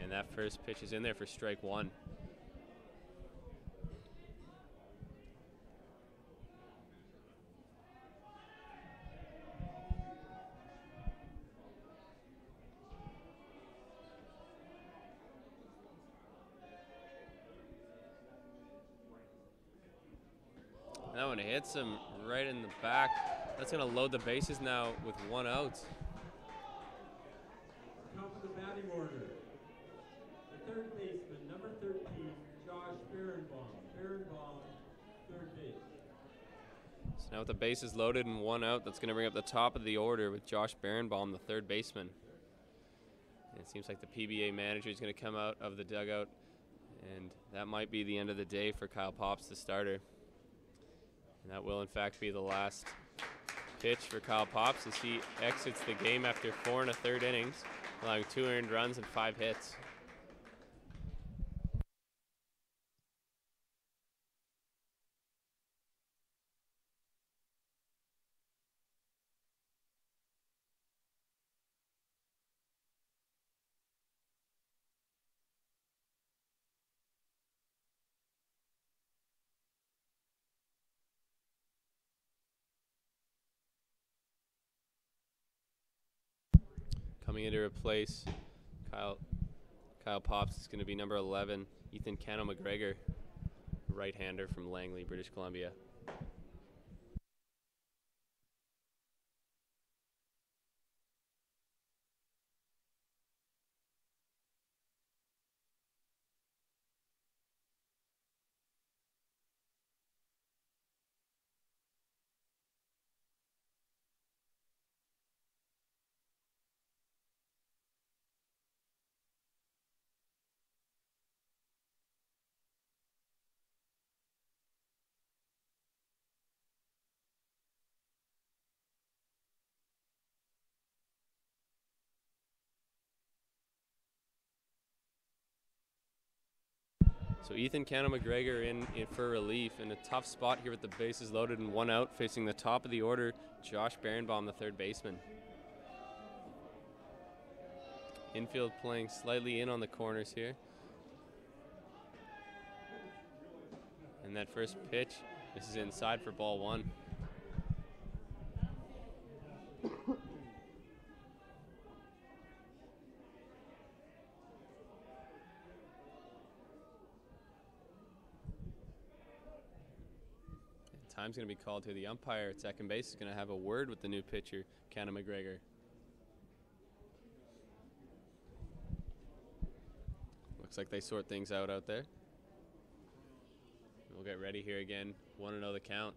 And that first pitch is in there for strike 1. That one hits him right in the back. That's going to load the bases now with 1 out. Top of the batting order. The third baseman, number 13, Josh Berenbaum, third base. So now with the bases loaded and 1 out, that's going to bring up the top of the order with Josh Berenbaum, the third baseman. And it seems like the PBA manager is going to come out of the dugout, and that might be the end of the day for Kyle Pops, the starter. And that will, in fact, be the last pitch for Kyle Pops as he exits the game after 4 1/3 innings, allowing 2 earned runs and 5 hits. Coming in to replace Kyle Pops is going to be number 11, Ethan Cano McGregor, right-hander from Langley, British Columbia. So Ethan Cano McGregor in for relief in a tough spot here with the bases loaded and 1 out, facing the top of the order, Josh Berenbaum, the third baseman. Infield playing slightly in on the corners here. And that first pitch, this is inside for ball 1. Time's going to be called here. The umpire at second base is going to have a word with the new pitcher, Cano McGregor. Looks like they sort things out there. We'll get ready here again. 1-0 the count.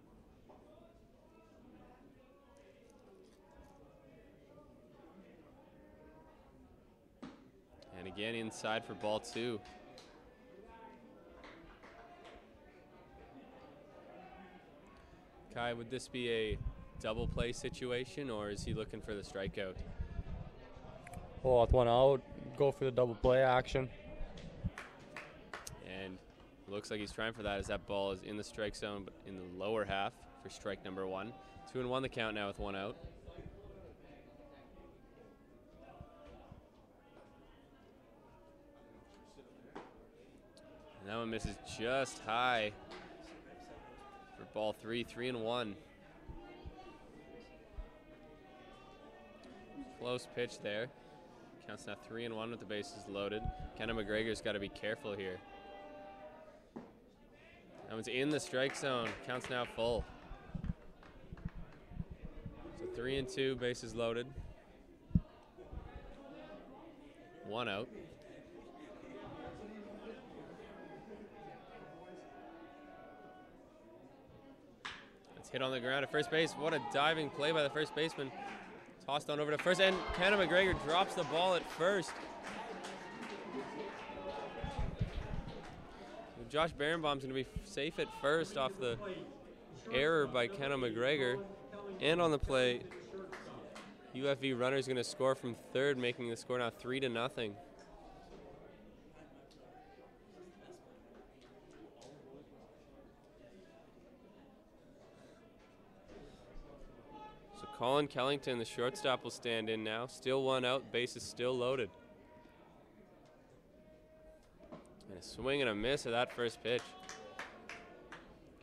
again inside for ball 2. Kai, would this be a double play situation, or is he looking for the strikeout? Well, with one out, go for the double play action. And looks like he's trying for that as that ball is in the strike zone, but in the lower half for strike number 1. 2-1 the count now with 1 out. And that one misses just high for ball 3, 3-1. Close pitch there. Counts now 3-1 with the bases loaded. Kenna McGregor's got to be careful here. That one's in the strike zone. Counts now full. So 3-2, bases loaded. 1 out. It's hit on the ground at first base. What a diving play by the first baseman. Tossed on over to first, and Kenna McGregor drops the ball at first. Josh Berenbaum's going to be safe at first off the error by Kenna McGregor. And on the play, UFV runner is going to score from third, making the score now 3-0. So Colin Kellington, the shortstop, will stand in now. Still 1 out, base is still loaded. And a swing and a miss at that first pitch.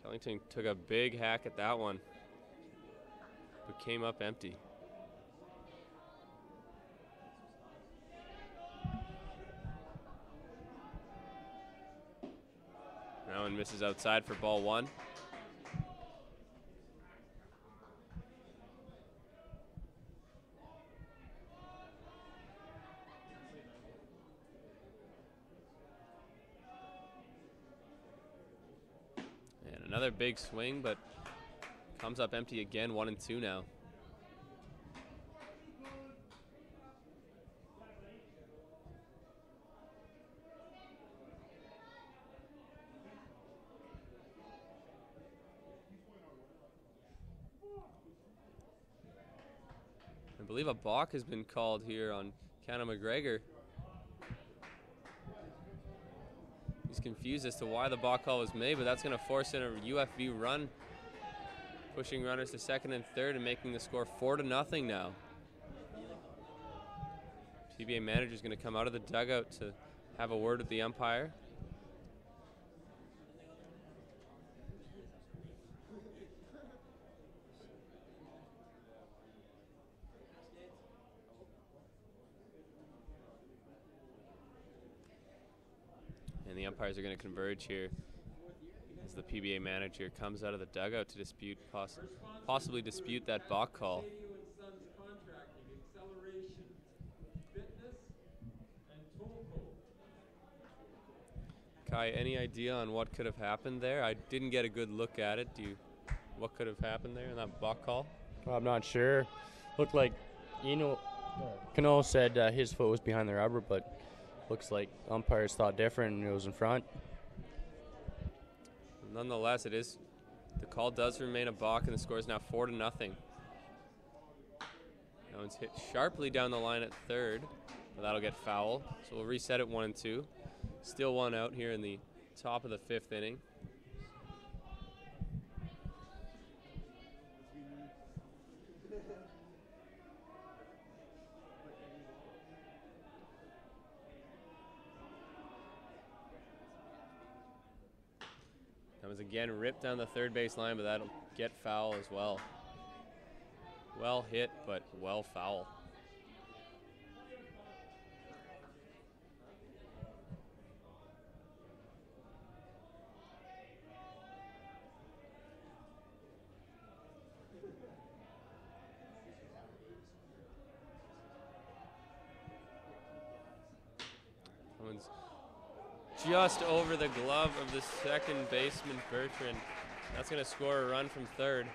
Kellington took a big hack at that one, but came up empty. That one misses outside for ball 1. Another big swing, but comes up empty again, 1-2 now. I believe a balk has been called here on Kenna McGregor. He's confused as to why the balk call was made, but that's going to force in a UFV run, pushing runners to second and third and making the score 4-0 now. PBA manager is going to come out of the dugout to have a word with the umpire. And the umpires are going to converge here as the PBA manager comes out of the dugout to dispute, possibly dispute that balk call. Kai, any idea on what could have happened there? I didn't get a good look at it. What could have happened there in that balk call? I'm not sure. Looked like Cano said his foot was behind the rubber, but looks like umpires thought different and it was in front. Nonetheless, the call does remain a balk, and the score is now 4-0. That one's hit sharply down the line at third, but that'll get foul. So we'll reset it 1-2. Still 1 out here in the top of the 5th inning. That was again ripped down the third base line, but that'll get foul as well. Well hit, but well foul. That one's just over the glove of the second baseman, Bertrand. That's going to score a run from third.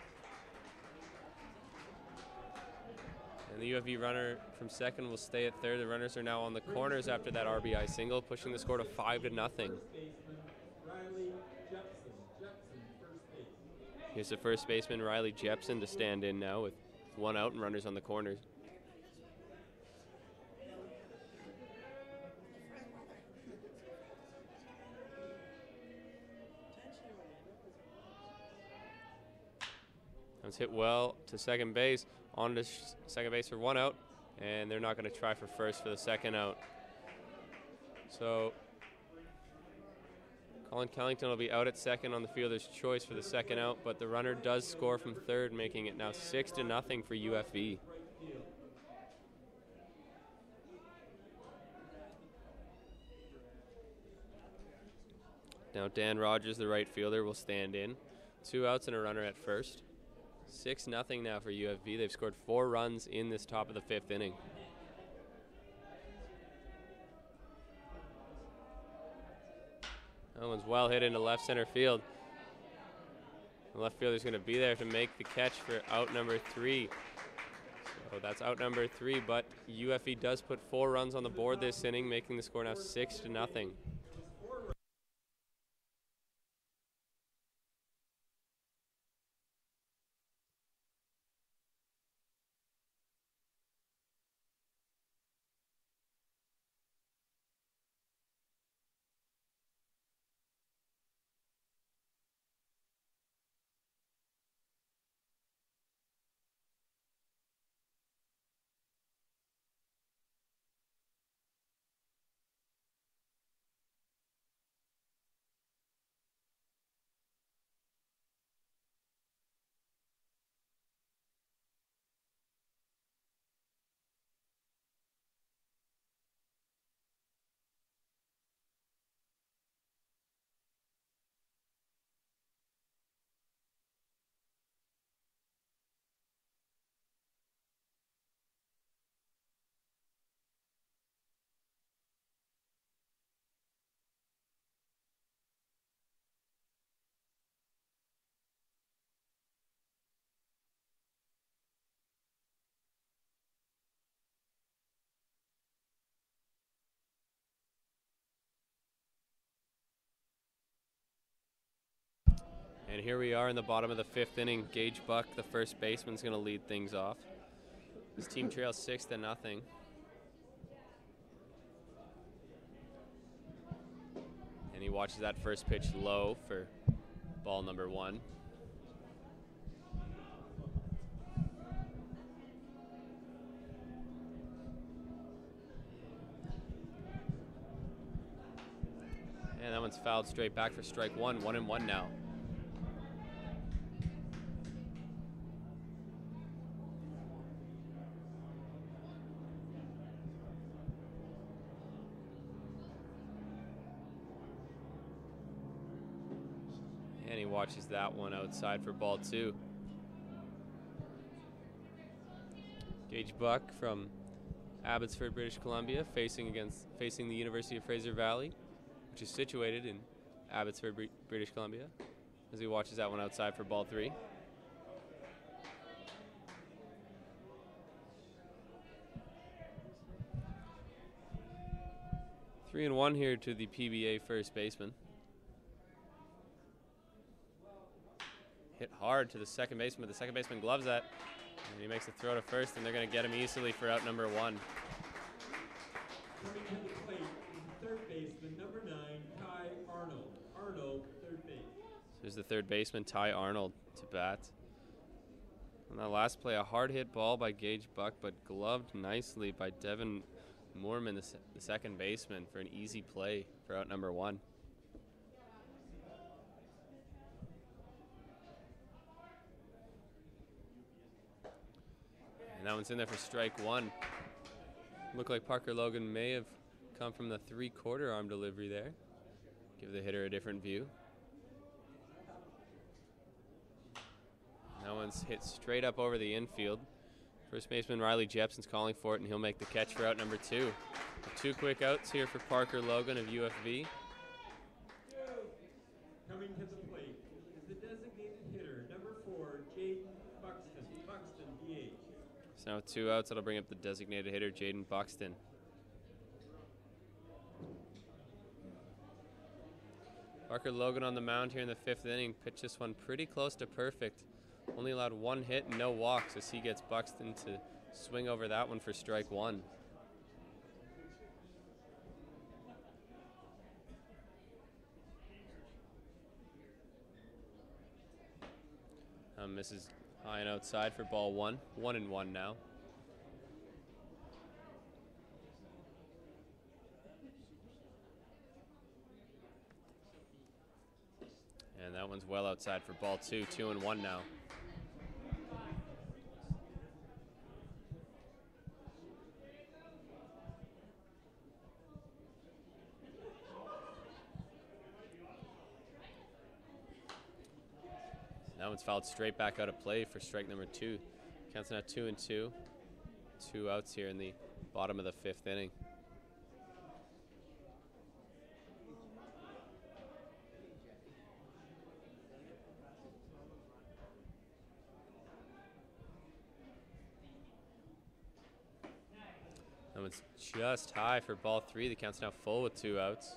And the UFV runner from second will stay at third. The runners are now on the corners after that RBI single, pushing the score to 5-0. Here's the first baseman, Riley Jepson, to stand in now with one out and runners on the corners. That was hit well to second base, on to second base for one out, and they're not going to try for first for the second out. So Colin Kellington will be out at second on the fielder's choice for the second out, but the runner does score from third, making it now 6-0 for UFV. Now Dan Rogers, the right fielder, will stand in. 2 outs and a runner at first. 6-0 now for UFV. They've scored 4 runs in this top of the 5th inning. That one's well hit into left center field. The left fielder's going to be there to make the catch for out number 3. So that's out number 3, but UFV does put 4 runs on the board this inning, making the score now 6-0. And here we are in the bottom of the 5th inning. Gage Buck, the first baseman, is going to lead things off. His team trails 6-0. And he watches that first pitch low for ball number 1. And that one's fouled straight back for strike 1. 1-1 now. And he watches that one outside for ball 2. Gage Buck from Abbotsford, British Columbia, facing the University of Fraser Valley, which is situated in Abbotsford, British Columbia, as he watches that one outside for ball 3. Three and 1 here to the PBA first baseman. Hit hard to the second baseman, but the second baseman gloves that, and he makes a throw to first, and they're going to get him easily for out number 1. Coming to the plate is third baseman, number 9, Ty Arnold. Arnold, third base. So there's the third baseman, Ty Arnold, to bat. On that last play, a hard hit ball by Gage Buck, but gloved nicely by Devin Moorman, the second baseman, for an easy play for out number 1. And that one's in there for strike 1. Looked like Parker Logan may have come from the 3/4 arm delivery there. Give the hitter a different view. That one's hit straight up over the infield. First baseman Riley Jepson's calling for it, and he'll make the catch for out number 2. 2 quick outs here for Parker Logan of UFV. Coming to the plate is the designated hitter, number 4, Jaden Buxton, DH. So now with 2 outs, that'll bring up the designated hitter, Jaden Buxton. Parker Logan on the mound here in the 5th inning. Pitched this one pretty close to perfect. Only allowed 1 hit and no walks as he gets Buxton to swing over that one for strike 1. Misses high and outside for ball 1. 1-1 now. And that one's well outside for ball 2. 2-1 now. That one's fouled straight back out of play for strike number 2. Counts now 2-2. 2 outs here in the bottom of the 5th inning. That one's just high for ball 3. The count's now full with 2 outs.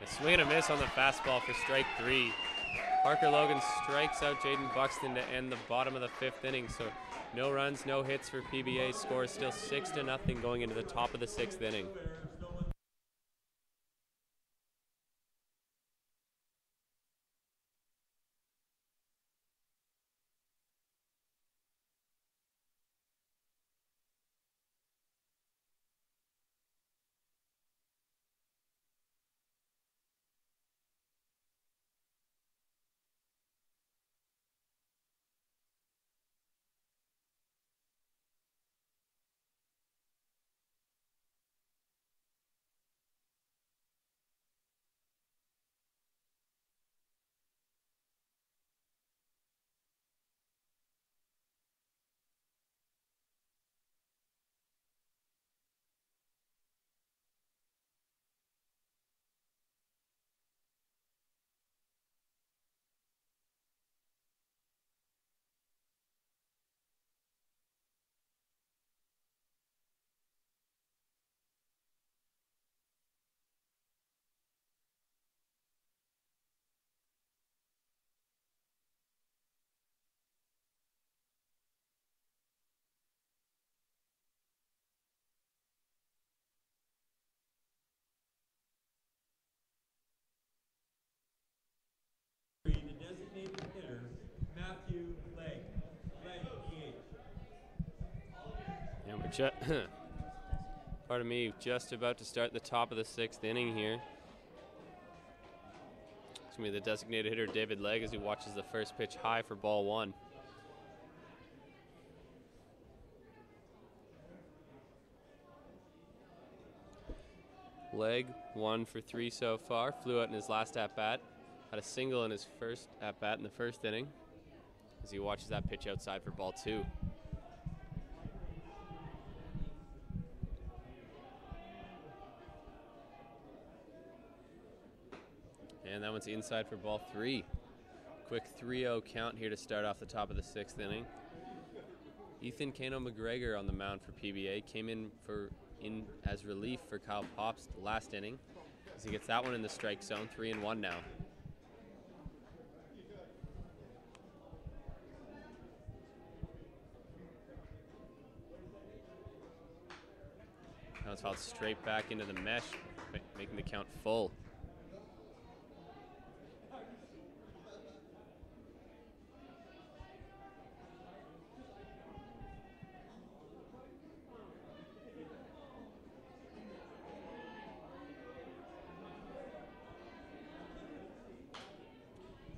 A swing and a miss on the fastball for strike 3. Parker Logan strikes out Jaden Buxton to end the bottom of the 5th inning. So no runs, no hits for PBA. Score is still 6-0 going into the top of the 6th inning. The designated hitter, Matthew Legg. Legg, DH. And we're just, pardon me, just about to start the top of the 6th inning here. It's going to be the designated hitter, David Legg, as he watches the first pitch high for ball 1. Legg 1 for 3 so far. Flew out in his last at-bat. Had a single in his first at-bat in the 1st inning as he watches that pitch outside for ball 2. And that one's inside for ball 3. Quick 3-0 count here to start off the top of the 6th inning. Ethan Kano McGregor on the mound for PBA came in as relief for Kyle Pops last inning as he gets that one in the strike zone. 3-1 now. Now it's fouled straight back into the mesh, making the count full.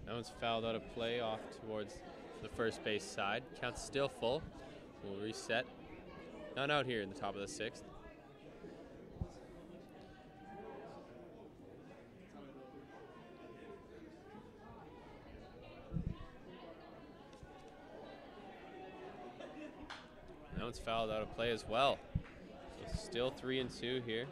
That one's fouled out of play off towards the first base side. Count's still full. We'll reset. None out here in the top of the 6th. That one's fouled out of play as well. So still 3-2 here.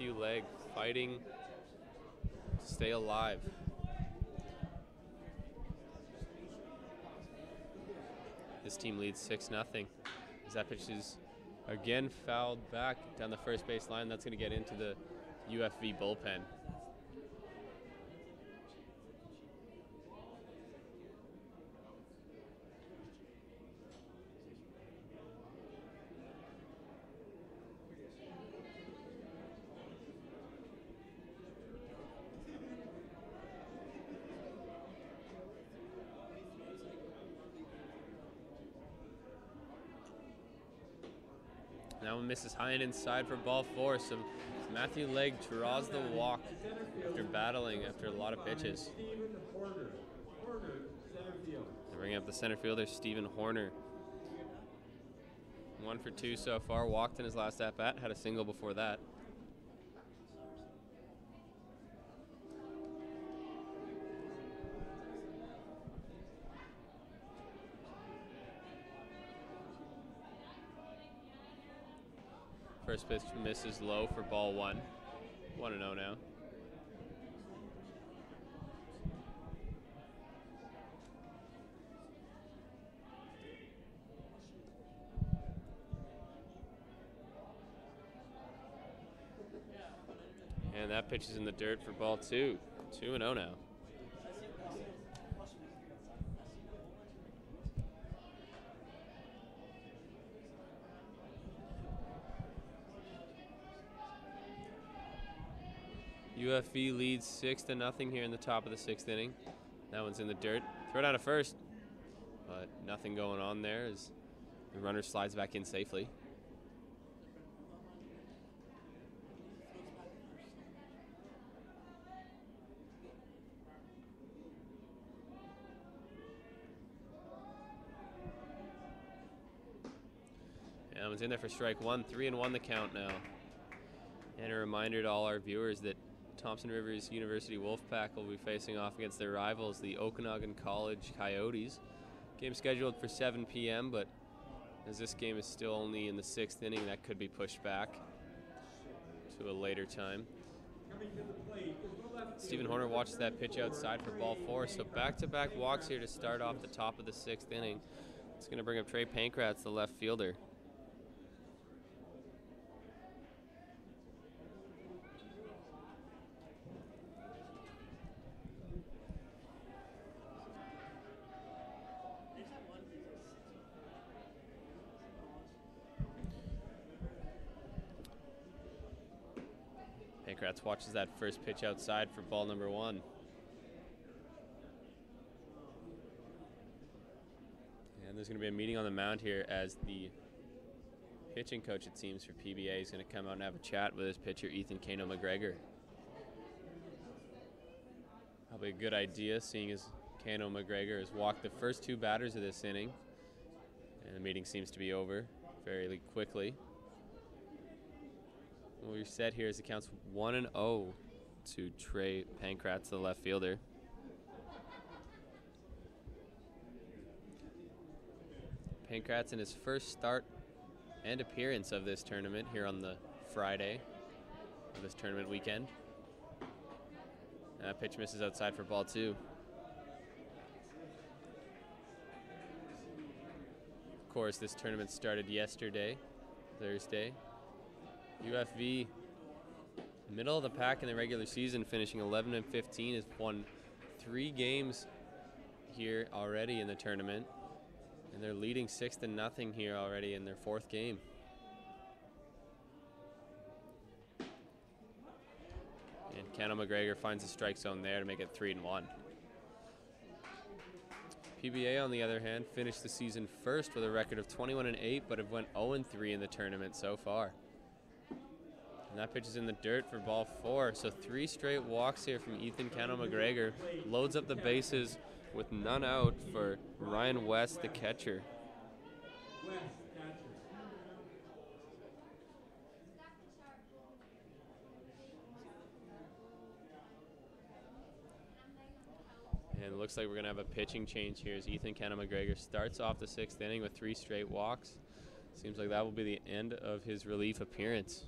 Matthew Legg fighting to stay alive. This team leads 6-0. As that pitch is again fouled back down the first base line. That's going to get into the UFV bullpen. That one misses high and inside for ball 4. So Matthew Legg draws the walk after battling after a lot of pitches. They bring up the center fielder, Stephen Horner. 1 for 2 so far. Walked in his last at bat. Had a single before that. First pitch misses low for ball 1. 1-0 now. And that pitch is in the dirt for ball 2. 2-0 now. UFV leads 6-0 here in the top of the 6th inning. That one's in the dirt. Throw down to first, but nothing going on there as the runner slides back in safely. And that one's in there for strike 1. 3-1 the count now. And a reminder to all our viewers that Thompson Rivers University Wolfpack will be facing off against their rivals, the Okanagan College Coyotes. Game scheduled for 7 p.m., but as this game is still only in the 6th inning, that could be pushed back to a later time. Stephen Horner watches that pitch outside for ball 4, so back-to-back walks here to start off the top of the 6th inning. It's going to bring up Trey Pankratz, the left fielder. Pankratz watches that first pitch outside for ball number 1. And there's going to be a meeting on the mound here as the pitching coach, it seems, for PBA is going to come out and have a chat with his pitcher, Ethan Kano McGregor. Probably a good idea, seeing as Kano McGregor has walked the first 2 batters of this inning. And the meeting seems to be over fairly quickly. What we're set here is it counts 1-0 to Trey Pankratz, the left fielder. Pankratz in his first start and appearance of this tournament here on the Friday of this tournament weekend. That pitch misses outside for ball 2. Of course, this tournament started yesterday, Thursday. UFV, middle of the pack in the regular season, finishing 11-15, has won 3 games here already in the tournament, and they're leading 6-0 here already in their 4th game. And Kano McGregor finds a strike zone there to make it 3-1. PBA, on the other hand, finished the season first with a record of 21-8, but have went 0-3 in the tournament so far. And that pitch is in the dirt for ball 4. So 3 straight walks here from Ethan Kano McGregor. Loads up the bases with none out for Ryan West, the catcher. And it looks like we're going to have a pitching change here as Ethan Kano McGregor starts off the 6th inning with 3 straight walks. Seems like that will be the end of his relief appearance.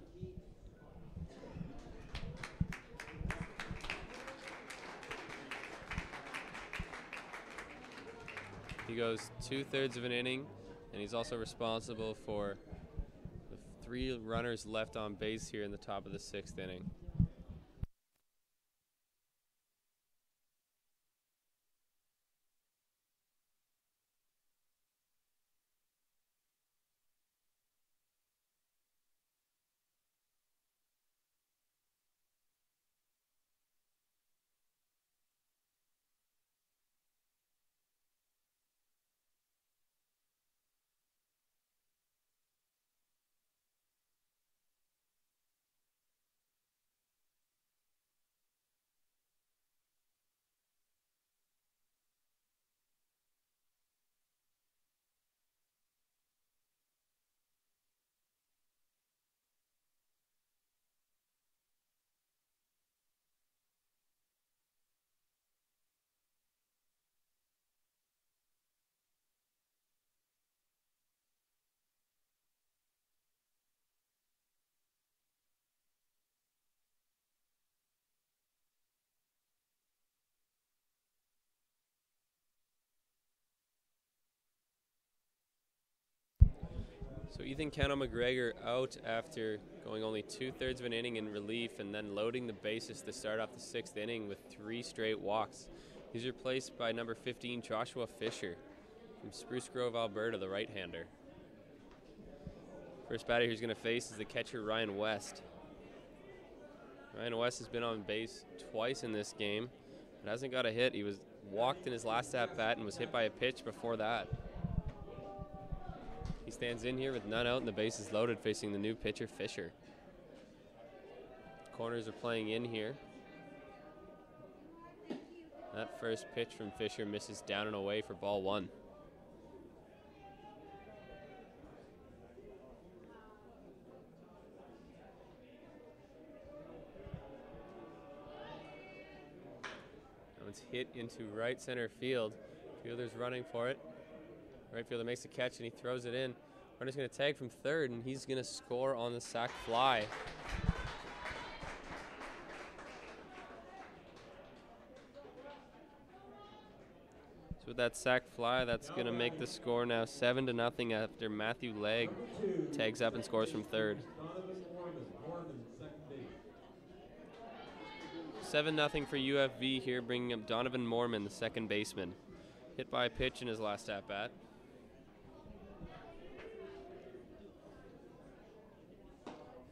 He goes 2/3 of an inning, and he's also responsible for the 3 runners left on base here in the top of the 6th inning. So Ethan Kennel McGregor out after going only 2/3 of an inning in relief and then loading the bases to start off the 6th inning with 3 straight walks. He's replaced by number 15, Joshua Fisher from Spruce Grove, Alberta, the right-hander. First batter he's going to face is the catcher, Ryan West. Ryan West has been on base twice in this game, but hasn't got a hit. He was walked in his last at-bat and was hit by a pitch before that. He stands in here with none out and the base is loaded, facing the new pitcher, Fisher. Corners are playing in here. That first pitch from Fisher misses down and away for ball 1. Now it's hit into right center field. Fielder's running for it. Right fielder makes the catch and he throws it in. Runner's going to tag from third and he's going to score on the sac fly. So with that sac fly, that's going to make the score now 7-0 after Matthew Legg tags up and scores from third. 7-0 for UFV here, bringing up Donovan Mormon, the second baseman. Hit by a pitch in his last at-bat.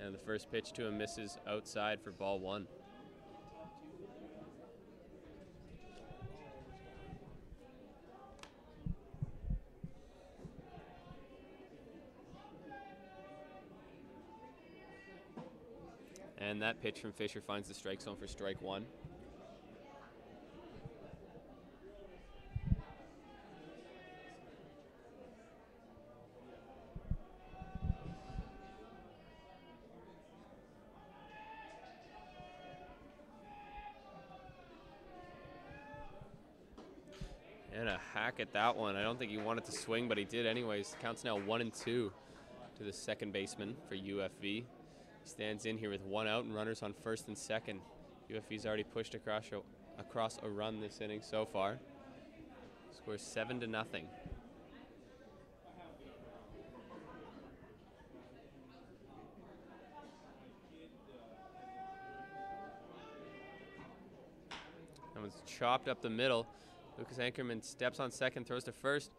And the first pitch to him misses outside for ball 1. And that pitch from Fisher finds the strike zone for strike 1. And a hack at that one. I don't think he wanted to swing, but he did anyways. Counts now 1-2 to the second baseman for UFV. He stands in here with 1 out and runners on first and second. UFV's already pushed across a run this inning so far. Scores 7-0. Now it's chopped up the middle. Lucas Ankerman steps on second, throws to first,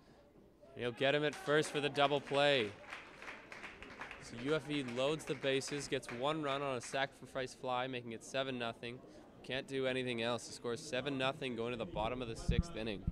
and he'll get him at first for the double play. So UFV loads the bases, gets 1 run on a sacrifice fly, making it 7-0. Can't do anything else. The score is 7-0 going to the bottom of the 6th inning.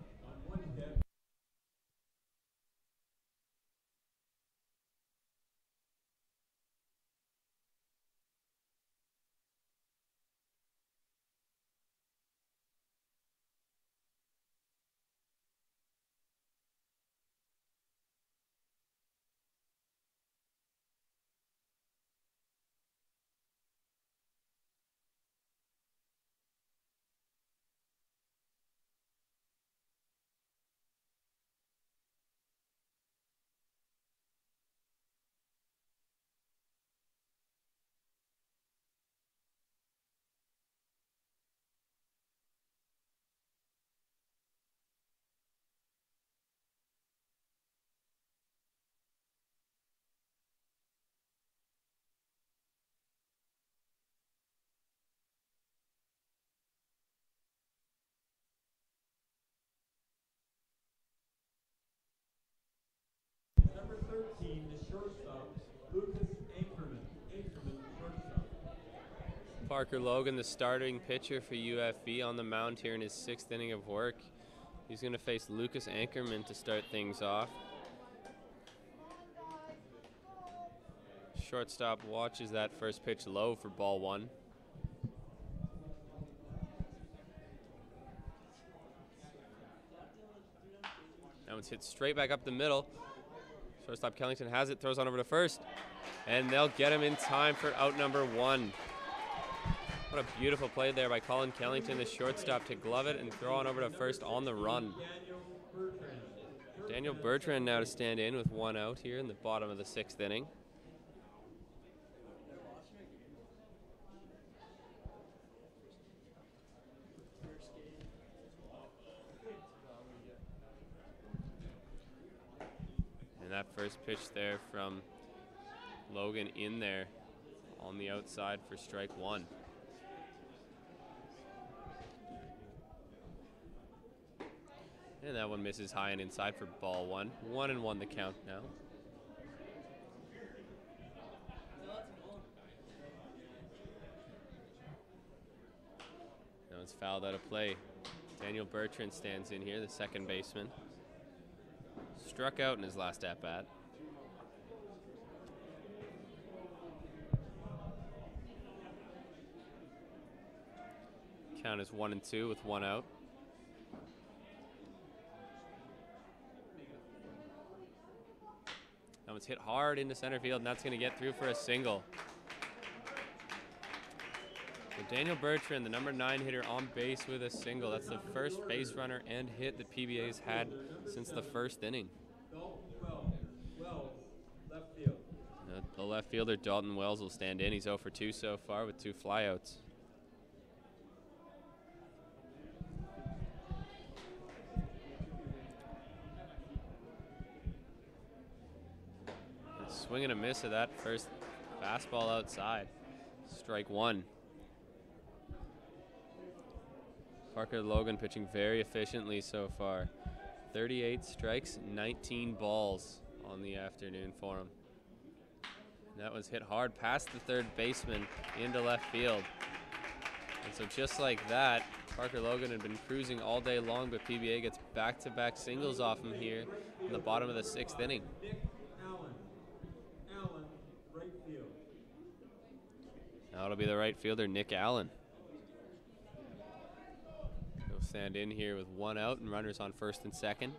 Parker Logan, the starting pitcher for UFV, on the mound here in his 6th inning of work. He's going to face Lucas Ankerman to start things off. Shortstop watches that first pitch low for ball 1. That one's hit straight back up the middle. Shortstop Kellington has it, throws on over to first, and they'll get him in time for out number 1. What a beautiful play there by Colin Kellington, the shortstop, to glove it and throw on over to first on the run. Daniel Bertrand now to stand in with 1 out here in the bottom of the 6th inning. And that first pitch there from Logan in there on the outside for strike 1. And that one misses high and inside for ball 1. 1-1 the count now. That one's fouled out of play. Daniel Bertrand stands in here, the second baseman. Struck out in his last at-bat. Count is 1-2 with 1 out. That one's hit hard into center field, and that's going to get through for a single. So Daniel Bertrand, the number 9 hitter, on base with a single. That's the first base runner and hit that PBA's had since the 1st inning. The left fielder, Dalton Wells, will stand in. He's 0 for 2 so far with 2 flyouts. Swing and a miss of that first fastball outside. Strike 1. Parker Logan pitching very efficiently so far. 38 strikes, 19 balls on the afternoon for him. And that was hit hard past the third baseman into left field. And so just like that, Parker Logan had been cruising all day long, but PBA gets back-to-back singles off him here in the bottom of the 6th inning. Now it'll be the right fielder, Nick Allen. He'll stand in here with 1 out and runners on first and second.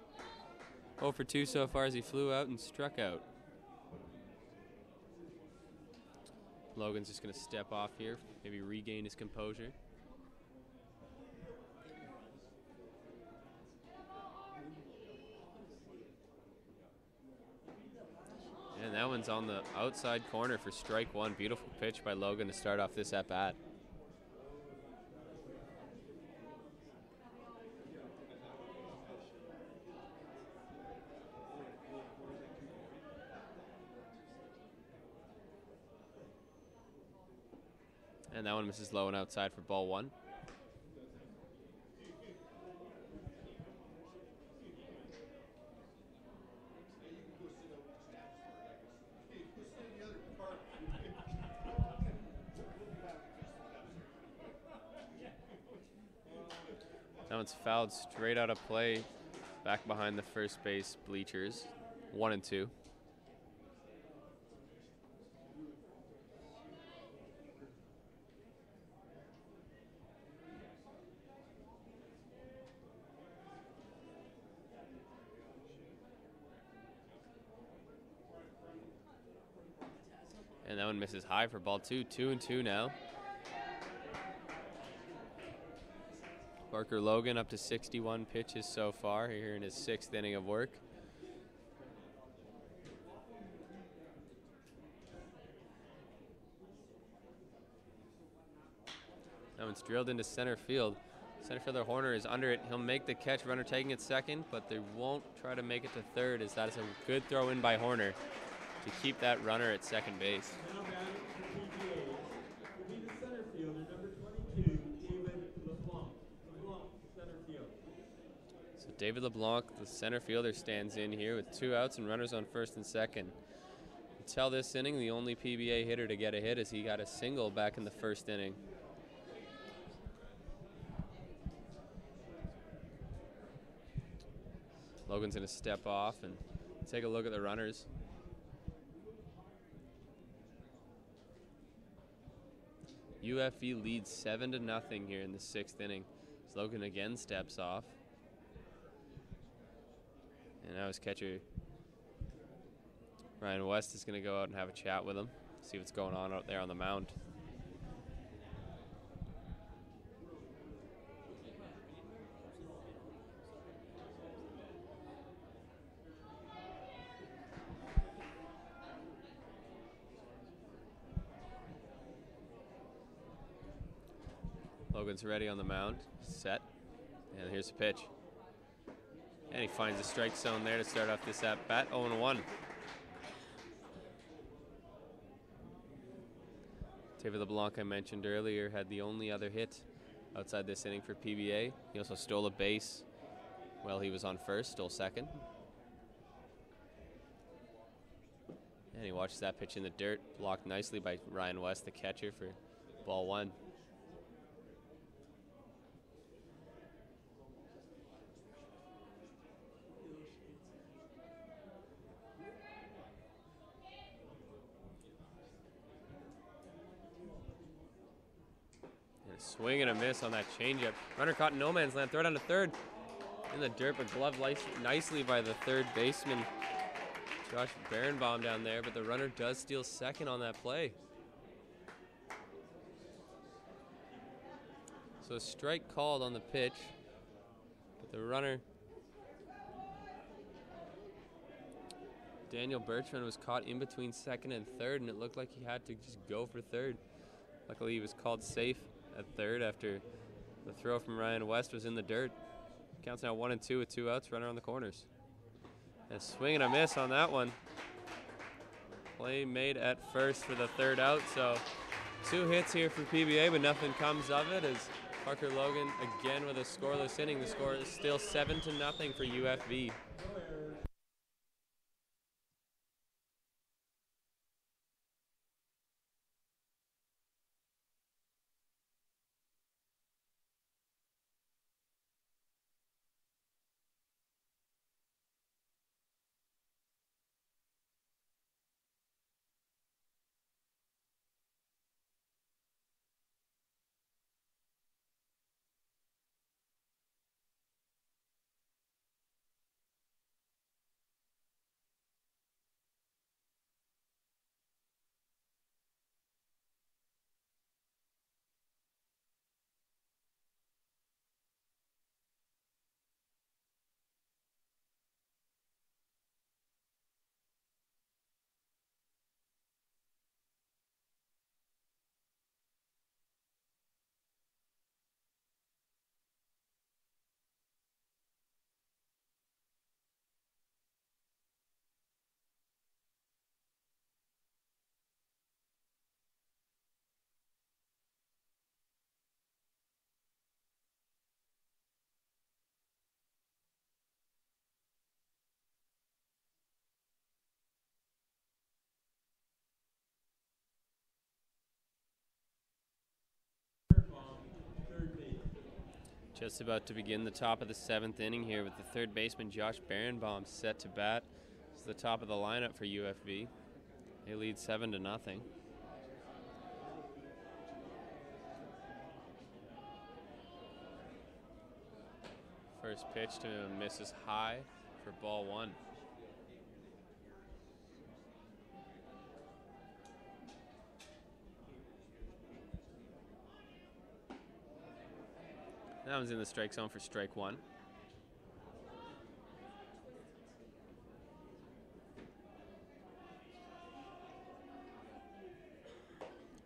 0 for 2 so far as he flew out and struck out. Logan's just going to step off here, maybe regain his composure. And that one's on the outside corner for strike 1. Beautiful pitch by Logan to start off this at-bat. And that one misses low and outside for ball 1. That one's fouled straight out of play, back behind the first base bleachers. 1-2. And that one misses high for ball 2. 2-2 now. Parker Logan up to 61 pitches so far here in his 6th inning of work. That one's drilled into center field. Center fielder Horner is under it. He'll make the catch, runner taking it second, but they won't try to make it to third, as that is a good throw in by Horner to keep that runner at second base. Now batting for PGA will be the center fielder, number 22, David LeBlanc. LeBlanc, center field. So David LeBlanc, the center fielder, stands in here with 2 outs and runners on first and second. Until this inning, the only PBA hitter to get a hit, as he got a single back in the 1st inning. Logan's going to step off and take a look at the runners. UFV leads 7-0 here in the 6th inning. Logan again steps off. And now his catcher, Ryan West, is going to go out and have a chat with him, see what's going on out there on the mound. Logan's ready on the mound, set, and here's the pitch. And he finds the strike zone there to start off this at bat, 0-1. Teva LeBlanc, I mentioned earlier, had the only other hit outside this inning for PBA. He also stole a base while he was on first, stole second. And he watches that pitch in the dirt, blocked nicely by Ryan West, the catcher, for ball 1. Swing and a miss on that changeup. Runner caught in no man's land. Throw it down to third. In the dirt, but gloved nicely by the third baseman, Josh Berenbaum, down there. But the runner does steal second on that play. So a strike called on the pitch. But the runner, Daniel Bertrand, was caught in between second and third, and it looked like he had to just go for third. Luckily, he was called safe at third after the throw from Ryan West was in the dirt. Counts now 1-2 with 2 outs, runner on the corners. And a swing and a miss on that one. Play made at first for the third out, so 2 hits here for PBA, but nothing comes of it as Parker Logan again with a scoreless inning. The score is still 7-0 for UFV. Just about to begin the top of the 7th inning here with the third baseman Josh Berenbaum set to bat. It's the top of the lineup for UFV. They lead 7-0. First pitch to him misses high for ball 1. That one's in the strike zone for strike 1.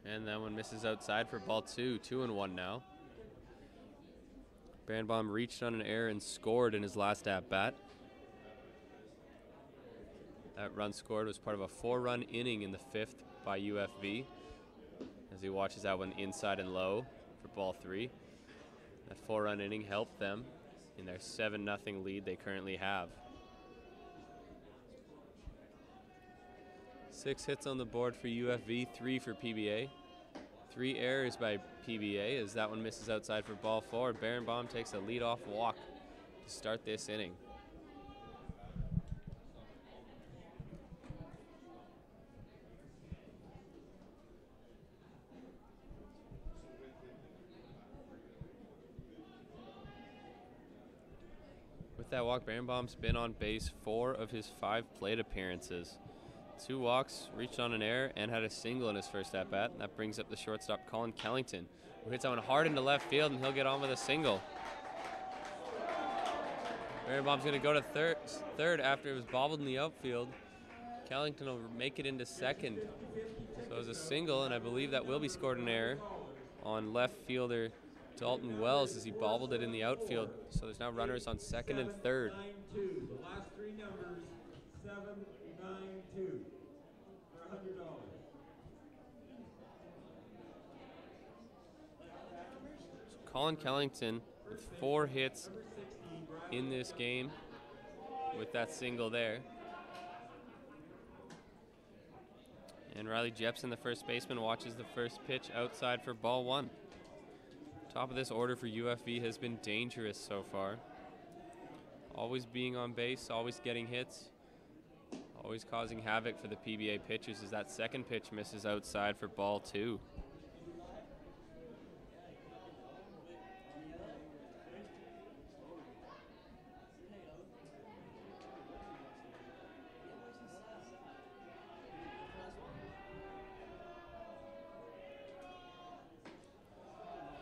And that one misses outside for ball 2. 2-1 now. Berenbaum reached on an error and scored in his last at-bat. That run scored was part of a 4-run inning in the 5th by UFV, as he watches that one inside and low for ball 3. That 4-run inning helped them in their 7-0 lead they currently have. 6 hits on the board for UFV, 3 for PBA. 3 errors by PBA as that one misses outside for ball 4. Berenbaum takes a leadoff walk to start this inning. With that walk, Berenbaum's been on base 4 of his 5 plate appearances. 2 walks, reached on an error, and had a single in his first at-bat. That brings up the shortstop, Colin Kellington, who hits that one hard into left field, and he'll get on with a single. Berenbaum's going to go to third after it was bobbled in the outfield. Kellington will make it into second. So it was a single, and I believe that will be scored an error on left fielder Dalton Wells as he bobbled it in the outfield. So there's now runners on second and third. 7-9-2. The last 3 numbers, 7-9-2 for $100. So Colin Kellington with 4 hits in this game with that single there. And Riley Jepson, the first baseman, watches the first pitch outside for ball 1. Top of this order for UFV has been dangerous so far. Always being on base, always getting hits, always causing havoc for the PBA pitchers as that second pitch misses outside for ball 2.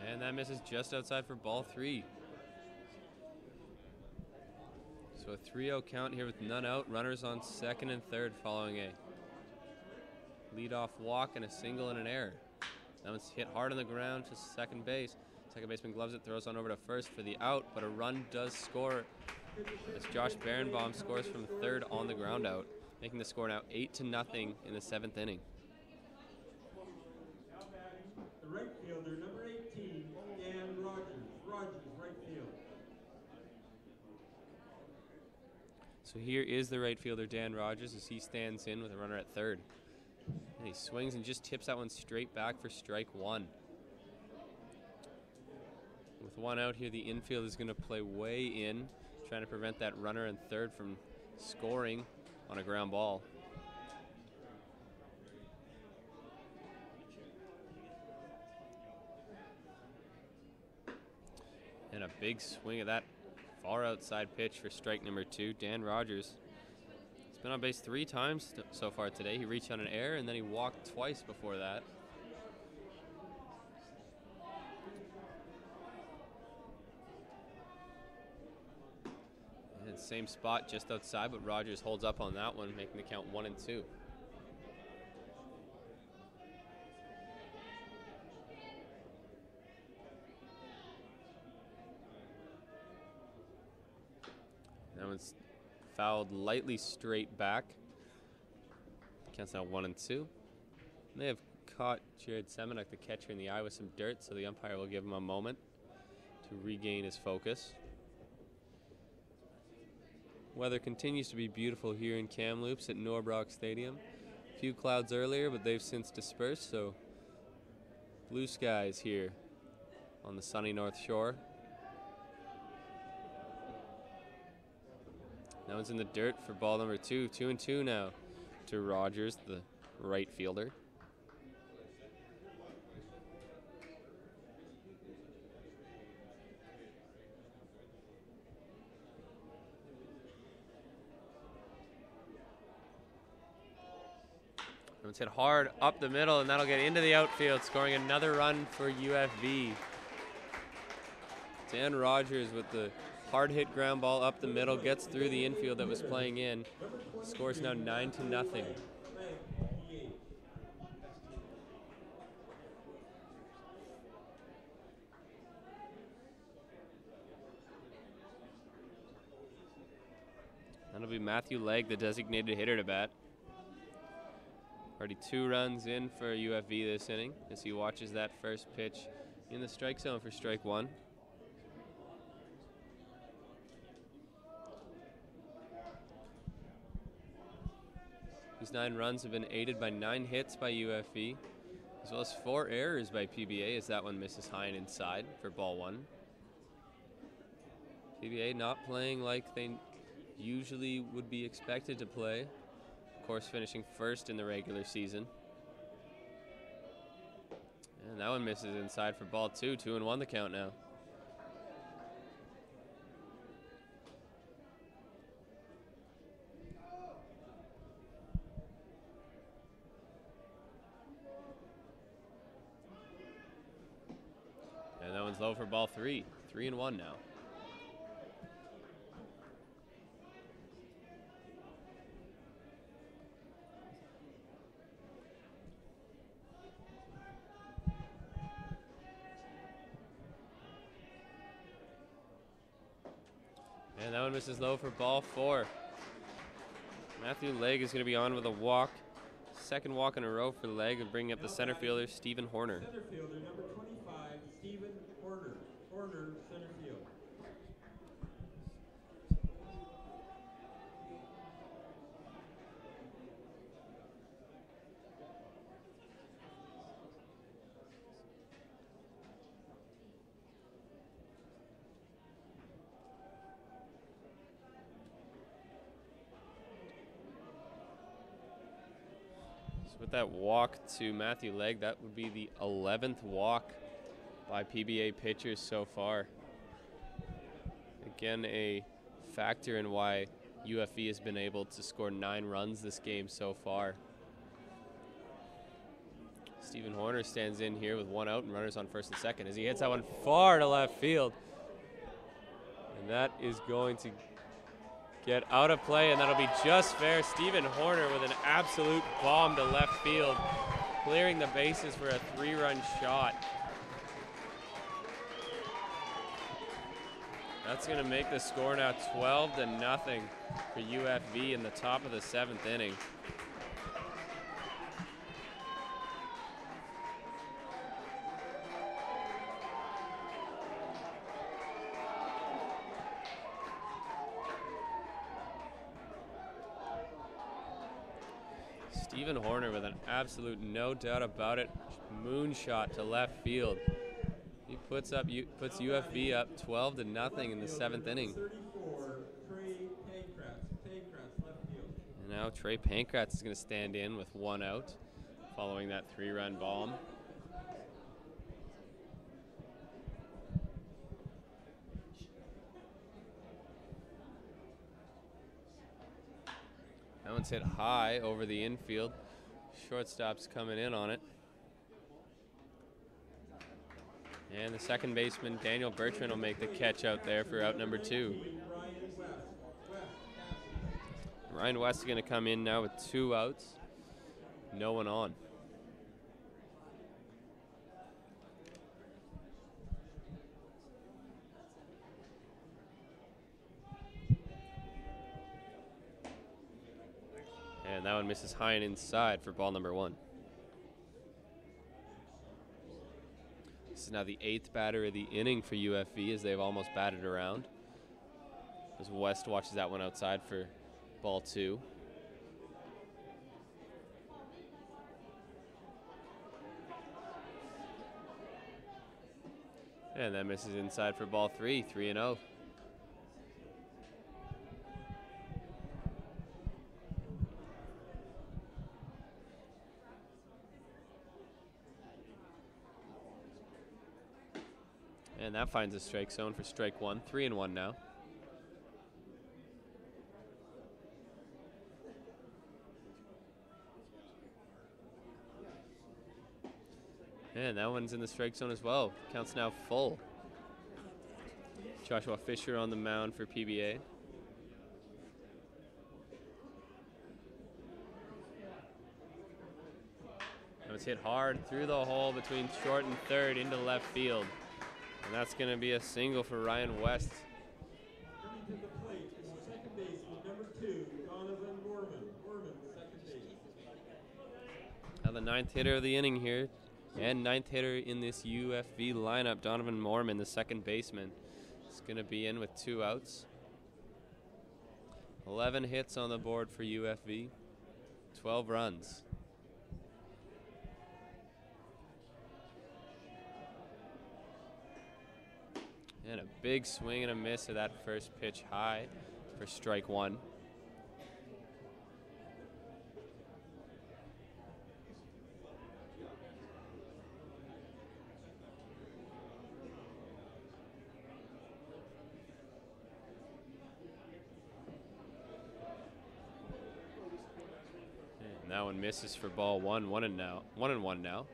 And that misses just outside for ball 3. So a 3-0 count here with none out. Runners on second and third following a leadoff walk and a single and an error. That one's hit hard on the ground to second base. Second baseman gloves it, throws on over to first for the out, but a run does score as Josh Berenbaum scores from third on the ground out, making the score now 8-0 in the 7th inning. The right fielder, number 18, Dan Rogers. Rogers, right field. So here is the right fielder, Dan Rogers, as he stands in with a runner at third. And he swings and just tips that one straight back for strike 1. With 1 out here, the infield is going to play way in, trying to prevent that runner in third from scoring on a ground ball. And a big swing of that far outside pitch for strike number 2. Dan Rogers. He's been on base 3 times so far today. He reached on an error and then he walked twice before that. And same spot just outside, but Rogers holds up on that one, making the count 1-2. That one's fouled lightly straight back. Counts now 1-2. They have caught Jared Semenuk, the catcher, in the eye with some dirt, so the umpire will give him a moment to regain his focus. Weather continues to be beautiful here in Kamloops at Norbrock Stadium. A few clouds earlier, but they've since dispersed, so blue skies here on the sunny North Shore. That one's in the dirt for ball number 2. 2-2 now to Rogers, the right fielder. That one's hit hard up the middle, and that'll get into the outfield, scoring another run for UFV. Dan Rogers with the hard hit ground ball up the middle, gets through the infield that was playing in. Scores now 9-0. That'll be Matthew Legg, the designated hitter, to bat. Already 2 runs in for UFV this inning as he watches that first pitch in the strike zone for strike 1. These 9 runs have been aided by 9 hits by UFV, as well as 4 errors by PBA, as that one misses high and inside for ball 1. PBA not playing like they usually would be expected to play. Of course, finishing first in the regular season. And that one misses inside for ball 2. 2-1 the count now. Misses low for ball 3. 3-1 now. And that one misses low for ball 4. Matthew Legg is going to be on with a walk. Second walk in a row for Legg and bringing up the center fielder, Stephen Horner. Center fielder, number 25, Stephen Horner. Horner, center field. With that walk to Matthew Legg, that would be the 11th walk by PBA pitchers so far. Again, a factor in why UFV has been able to score 9 runs this game so far. Stephen Horner stands in here with 1 out and runners on first and second as he hits that one far to left field. And that is going to get out of play, and that'll be just fair. Stephen Horner with an absolute bomb to left field, clearing the bases for a 3-run shot. That's going to make the score now 12-0 for UFV in the top of the 7th inning. Stephen Horner with an absolute no doubt about it moonshot to left field. He puts UFV up 12-0 in the 7th inning. 34, Trey Pankratz, left field. And now Trey Pankratz is going to stand in with 1 out following that 3-run bomb. That one's hit high over the infield. Shortstop's coming in on it. And the second baseman, Daniel Bertrand, will make the catch out there for out number 2. Ryan West is going to come in now with 2 outs. No one on. And that one misses high and inside for ball number 1. This is now the 8th batter of the inning for UFV as they've almost batted around. As West watches that one outside for ball 2. And that misses inside for ball 3, 3-0. And that finds a strike zone for strike 1, 3-1 now. And that one's in the strike zone as well. Count's now full. Joshua Fisher on the mound for PBA. That was hit hard through the hole between short and third into left field. And that's going to be a single for Ryan West. Coming to the plate is the second baseman, number 2, Donovan Mormon, second base. Now the 9th hitter of the inning here, and 9th hitter in this UFV lineup, Donovan Mormon, the second baseman, is going to be in with 2 outs. 11 hits on the board for UFV, 12 runs. And a big swing and a miss of that first pitch high for strike 1. And that one misses for ball 1, 1-1 now.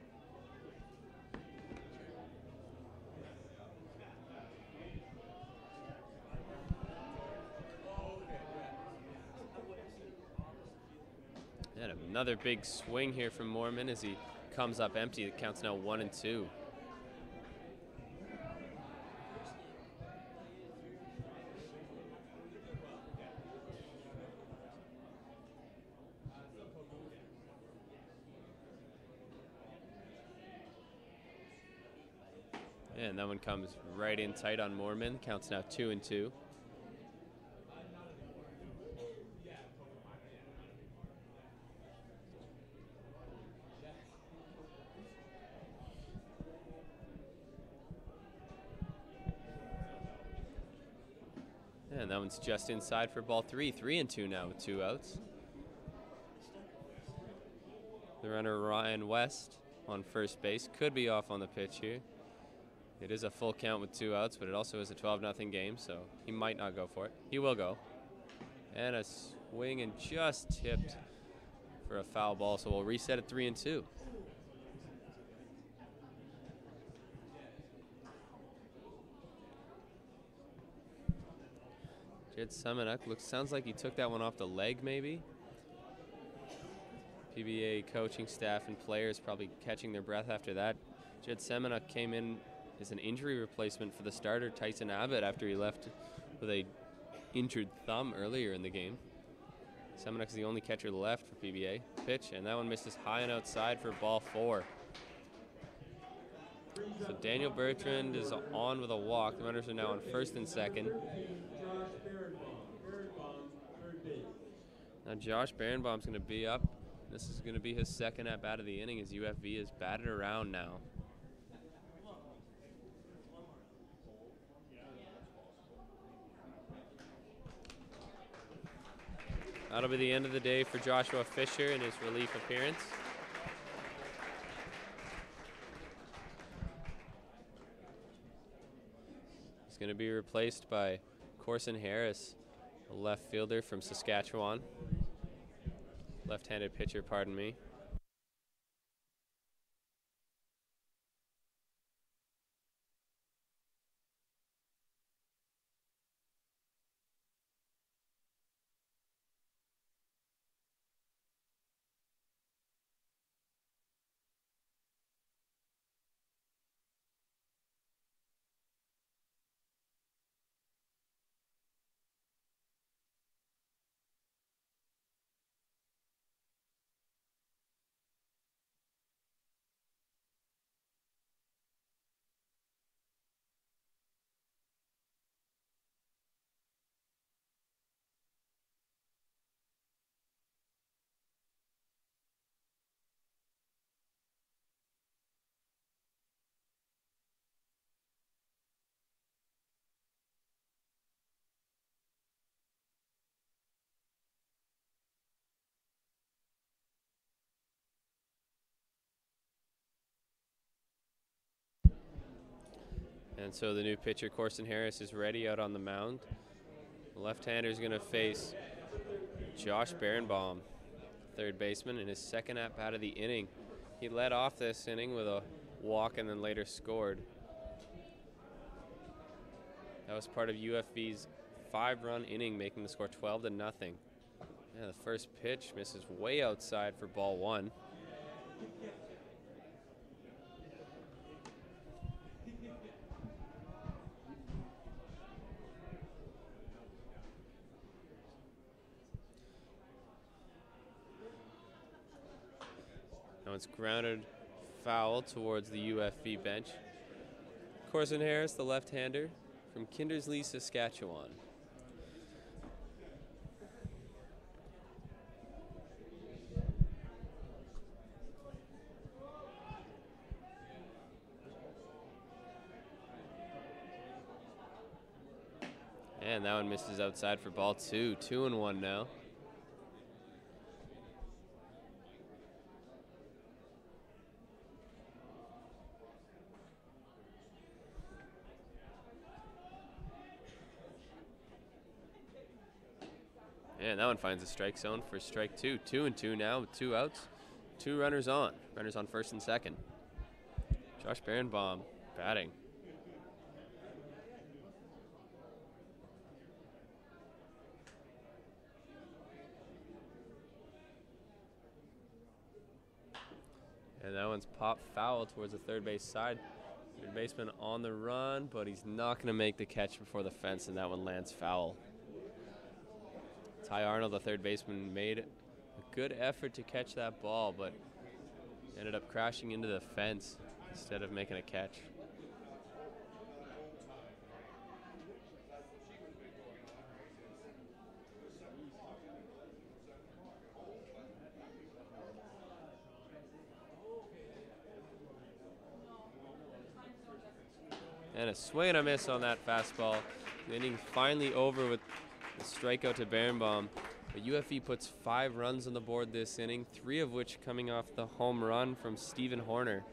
And another big swing here from Mormon as he comes up empty. It counts now 1-2. And that one comes right in tight on Mormon. Counts now 2-2. And that one's just inside for ball 3. 3-2 now with 2 outs. The runner Ryan West on first base could be off on the pitch here. It is a full count with 2 outs, but it also is a 12-0 game, so he might not go for it. He will go. And a swing and just tipped for a foul ball, so we'll reset at 3-2. Jed Semenuk sounds like he took that one off the leg maybe. PBA coaching staff and players probably catching their breath after that. Jed Semenuk came in as an injury replacement for the starter Tyson Abbott after he left with a injured thumb earlier in the game. Semenuk is the only catcher left for PBA. Pitch, and that one misses high and outside for ball 4. So Daniel Bertrand is on with a walk. The runners are now on first and second. Now Josh Berenbaum's going to be up. This is going to be his second at bat of the inning as UFV is batted around now. That'll be the end of the day for Joshua Fisher in his relief appearance. He's going to be replaced by Corson Harris, a left fielder from Saskatchewan. Left-handed pitcher, pardon me. And so the new pitcher, Corson Harris, is ready out on the mound. The left-hander is going to face Josh Berenbaum, third baseman, in his second at-bat of the inning. He led off this inning with a walk and then later scored. That was part of UFV's 5-run inning, making the score 12-0. Yeah, the first pitch misses way outside for ball 1. Now it's grounded foul towards the UFV bench. Corson Harris, the left-hander from Kindersley, Saskatchewan. And that one misses outside for ball 2. 2-1 now. And that one finds a strike zone for strike 2. 2-2 now with 2 outs. 2 runners on. Runners on first and second. Josh Berenbaum batting. And that one's popped foul towards the third base side. Third baseman on the run, but he's not going to make the catch before the fence, and that one lands foul. Ty Arnold, the third baseman, made a good effort to catch that ball, but ended up crashing into the fence instead of making a catch. And a swing and a miss on that fastball. The inning finally over with the strikeout to Berenbaum. But UFE puts 5 runs on the board this inning, 3 of which coming off the home run from Stephen Horner.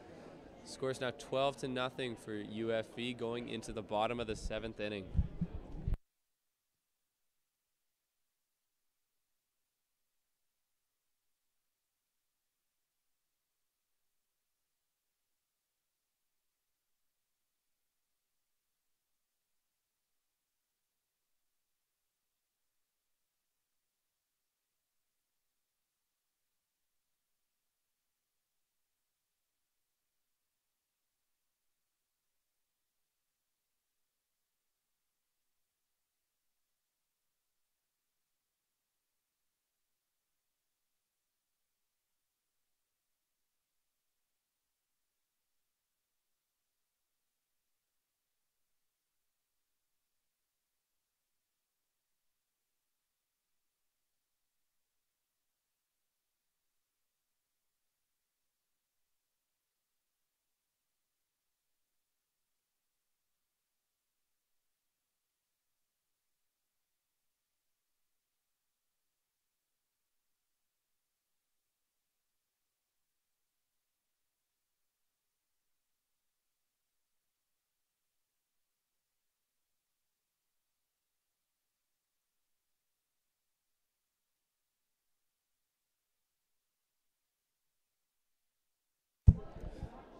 Score's now 12-0 for UFE going into the bottom of the 7th inning.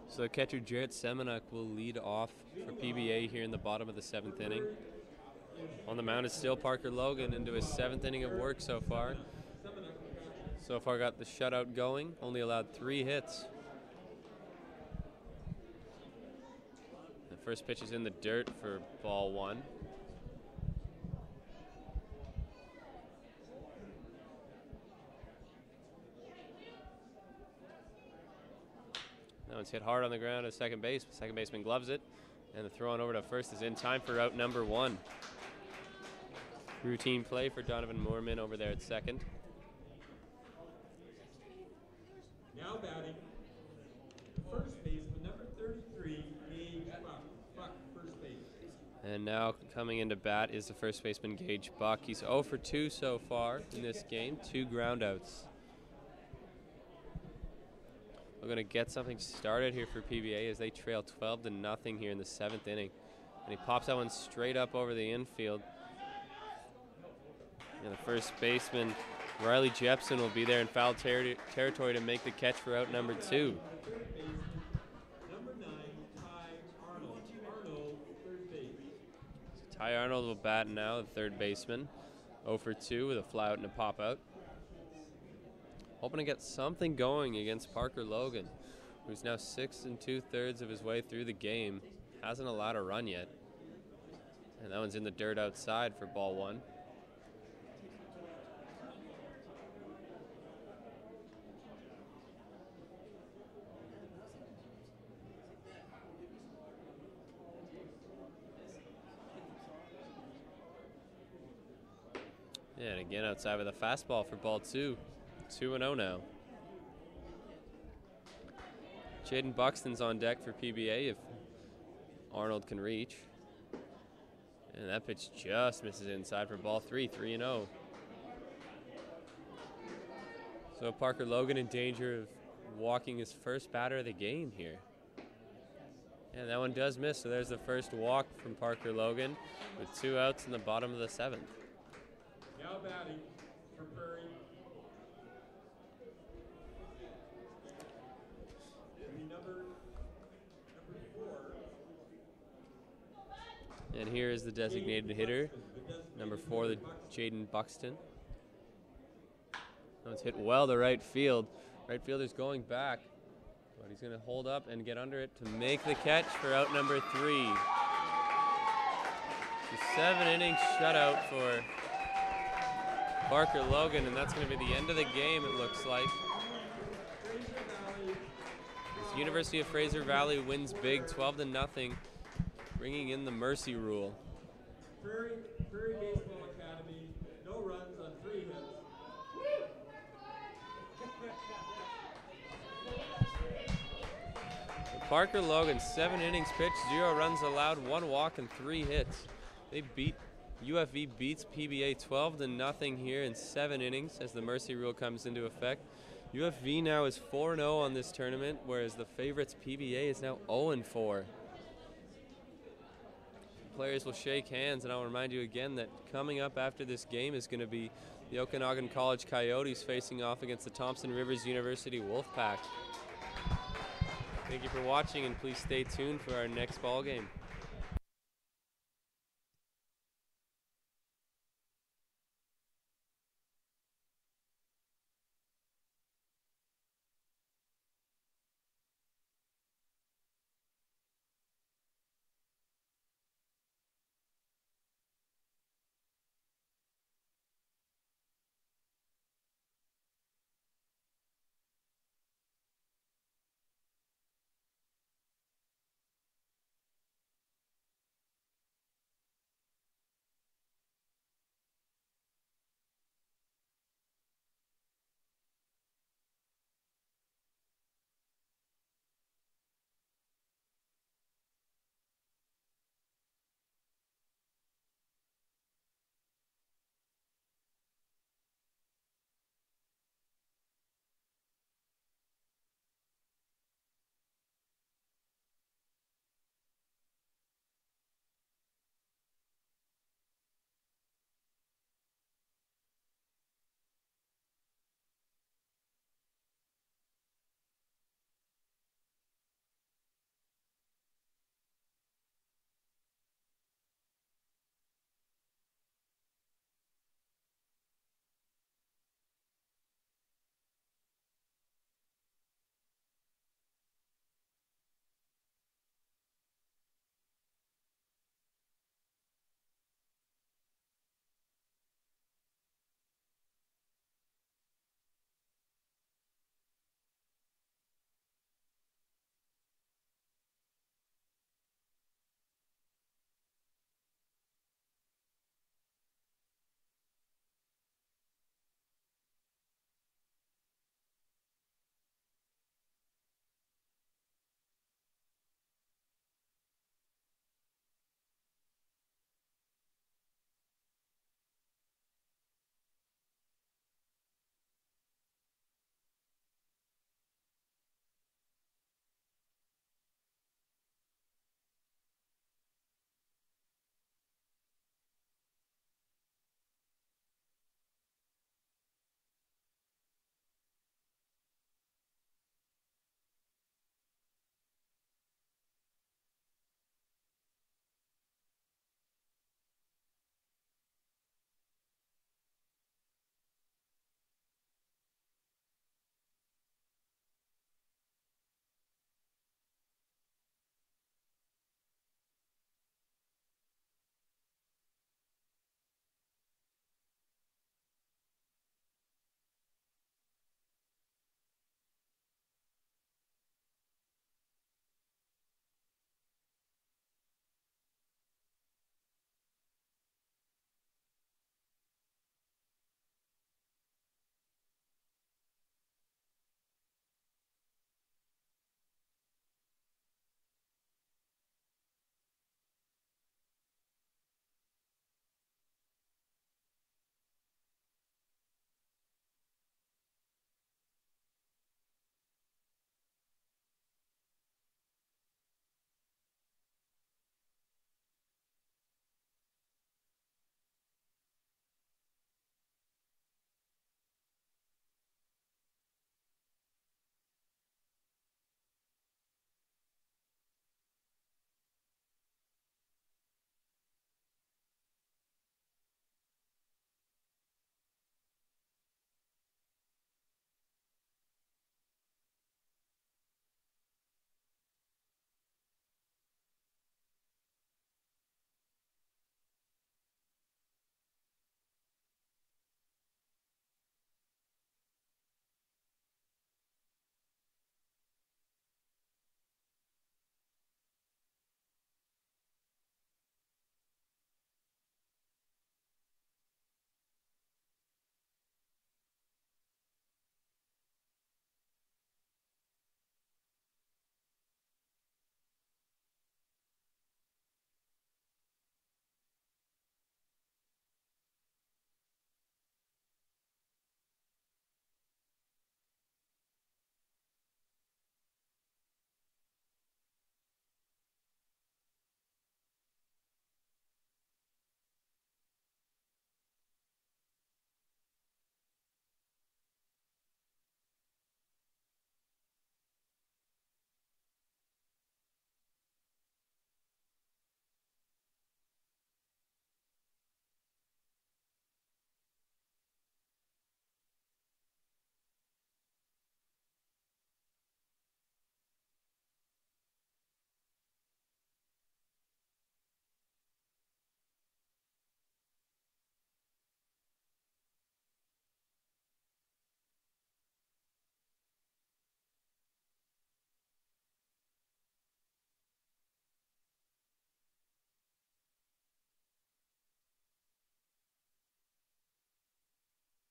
So catcher Jarrett Semenuk will lead off for PBA here in the bottom of the 7th inning. On the mound is still Parker Logan into his 7th inning of work so far. So far got the shutout going, only allowed 3 hits. The first pitch is in the dirt for ball 1. That one's hit hard on the ground at second base. Second baseman gloves it, and the throw on over to first is in time for out number 1. Routine play for Donovan Moorman over there at second. Now batting, first baseman, number 33, Gage Buck, first base. And now coming into bat is the first baseman, Gage Buck. He's 0 for 2 so far in this game, 2 groundouts. We're going to get something started here for PBA as they trail 12-0 here in the 7th inning. And he pops that one straight up over the infield. And the first baseman, Riley Jepson, will be there in foul territory to make the catch for out number 2. Number 9, Ty Arnold. Arnold, third base. So Ty Arnold will bat now, the third baseman. 0 for 2 with a fly out and a pop out. Hoping to get something going against Parker Logan, who's now 6 2/3 of his way through the game. Hasn't allowed a run yet. And that one's in the dirt outside for ball 1. And again outside with a fastball for ball 2. 2-0 now. Jaden Buxton's on deck for PBA if Arnold can reach. And that pitch just misses inside for ball 3, 3-0. So Parker Logan in danger of walking his first batter of the game here. And that one does miss, so there's the first walk from Parker Logan with 2 outs in the bottom of the 7th. Now batting for Prairie. Number 4. And here is the designated hitter, number 4, the Jaden Buxton. That one's hit well to right field. Right fielder's going back. But he's going to hold up and get under it to make the catch for out number 3. It's a 7-inning shutout for Parker Logan, and that's going to be the end of the game, it looks like. As University of Fraser Valley wins big, 12-0, bringing in the mercy rule. Prairie Baseball Academy, no runs on 3 hits. Parker Logan, 7 innings pitched, 0 runs allowed, 1 walk and 3 hits. UFV beats PBA 12-0 here in 7 innings as the mercy rule comes into effect. UFV now is 4-0 on this tournament, whereas the favorites PBA is now 0-4. Players will shake hands, and I'll remind you again that coming up after this game is going to be the Okanagan College Coyotes facing off against the Thompson Rivers University Wolfpack. Thank you for watching, and please stay tuned for our next ball game.